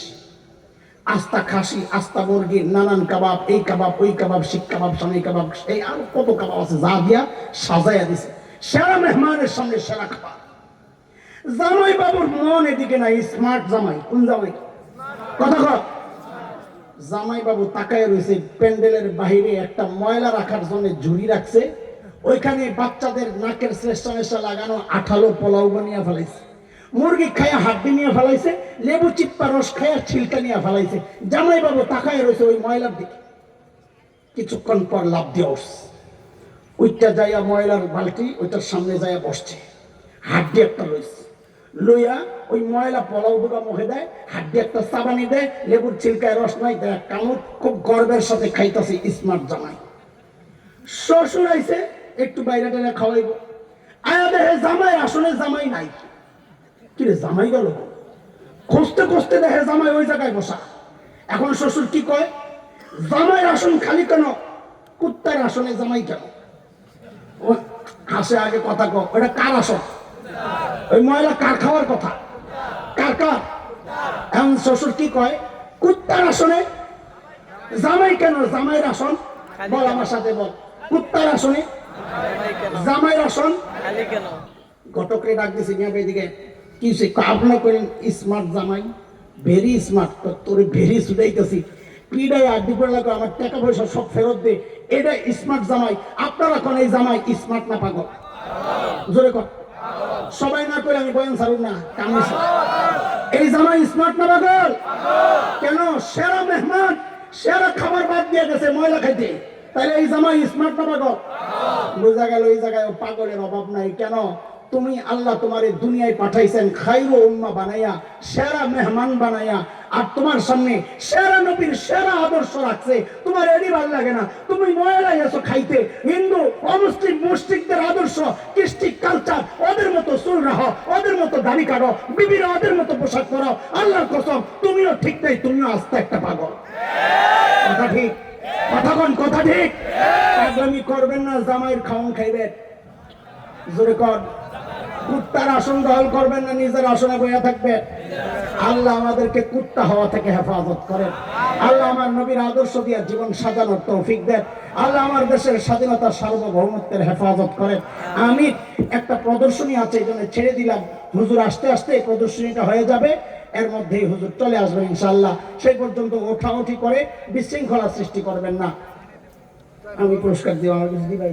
আস্তা খাসি, আস্তা মুরগি, নানান কাবাব, এই কাবাব, ওই কাবাব, শিক কাবাব, সানি কাবাব, এই আর কত কাবাব আছে, যা দিয়া সাজাইয়া দিছে। সেরা মেহমানের সামনে সেরা খাবার। জামাই বাবুর মন এদিকে নাই, স্মার্ট জামাই। কোন জামাই? কথা কর। জামাই বাবু তাকায় রয়েছে, প্যান্ডেলের বাহিরে একটা ময়লা রাখার জন্য ঝুড়ি রাখছে, ওইখানে বাচ্চাদের নাকের শ্রেষ্ঠা লাগানো আঠালো পোলাও বানিয়ে ফেলাইছে, মুরগি খায়া হাড্ডি নিয়ে ফেলাইছে, লেবু চিপ্পা রস খায়া ছিলকা নিয়ে ফেলাইছে। জামাই বাবু তাকায় রয়েছে ওই ময়লার দিকে। কিছুক্ষণ পর লাভ দিয়ে উঠছে, ওইটা যাইয়া ময়লার বালতি, ওইটার সামনে যাইয়া বসছে, হাড্ডি একটা লইছে, লইয়া ওই ময়লা পোলাও দুটো মুখে দেয়, হাড্ডি একটা চাবানি দেয়, লেবুর ছিলকায় রস নাই দেয়, কামড় খুব গর্বের সাথে খাইতেছে স্মার্ট জামাই। শ্বশুর আইছে, একটু বাইরে টাইরে খাওয়াইব, আয়া দেখে জামাই আসলে জামাই নাই। কিরে জামাই গেল? খুঁজতে খুঁজতে দেখে জামাই ওই জায়গায় বসা। এখন শ্বশুর কি কয়, জামাইয়ের আসন খালি কেন? কুত্তার আসনে জামাই কেন? ও হাসে, আগে কথা কয়, ওটা কার আসন? ওই ময়লা কার খাওয়ার কথা? কার কার? এখন শ্বশুর কি কয়, কুত্তার আসনে জামাই কেন? জামাইয়ের আসন বল, আমার সাথে বল, কুত্তার আসনে জামাইয়ের আসন খালি কেন? ঘটকরে ডাক দিছে, নিয়ে এদিকে কি আপনার করেন স্মার্ট জামাই, ভেরি স্মার্ট, তোর ভেরি শুধাইতেছি, পিড়াই আর দুপুর লাগো, আমার টাকা পয়সা সব ফেরত দে, এটা স্মার্ট জামাই। আপনারা কোন এই জামাই স্মার্ট না পাগল? জোরে কর। সবাই না করে আমি বয়ান ছাড়ুন না, কামিস। এই জামাই স্মার্ট না পাগল? কেন? সেরা মেহমান, সেরা খাবার বাদ দিয়ে গেছে ময়লা খাইতে, তাহলে এই জামাই স্মার্ট না পাগল? বোঝা গেল এই জায়গায় পাগলের অভাব নাই। কেন? তুমি আল্লাহ তোমার এই দুনিয়ায় পাঠাইছেন খাইরু উম্মাহ বানাইয়া, সেরা মেহমান বানাইয়া, আর তোমার সামনে সেরা নবীর সেরা আদর্শ রাখছে। তোমার এডি ভালো লাগে না, তুমি ময়লাই এসো খাইতে। হিন্দু অমুসলিম মুশরিকদের আদর্শ, কৃষ্টি কালচার, ওদের মতো চুল রাখো, ওদের মতো দাড়ি কাটো, বিবিরা ওদের মতো পোশাক পরো। আল্লাহর কসম তুমিও ঠিক নাই, তুমিও আস্তে একটা পাগল। কথা ঠিক? কথা ঠিক। পাগলামি করবেন না, জামাইয়ের খাওন খাইবেন। জোরে কর। কুত্তার আসন দখল করবেন না, নিজের আসনে বইয়া থাকবেন। আল্লাহ আমাদেরকে কুত্তা হওয়া থেকে হেফাজত করেন। আল্লাহ আমার নবীর আদর্শ দিয়া জীবন সাজানোর তৌফিক দেন। আল্লাহ আমার দেশের স্বাধীনতা সার্বভৌমত্বের হেফাজত করেন। আমি একটা প্রদর্শনী আছে, এই জন্য ছেড়ে দিলাম। হুজুর আসতে আসতে এই প্রদর্শনীটা হয়ে যাবে, এর মধ্যেই হুজুর চলে আসবেন ইনশাআল্লাহ। সেই পর্যন্ত ওঠাউঠি করে বিশৃঙ্খলা সৃষ্টি করবেন না। আমি পুরস্কার দিব, আমার কিছু দিবাই।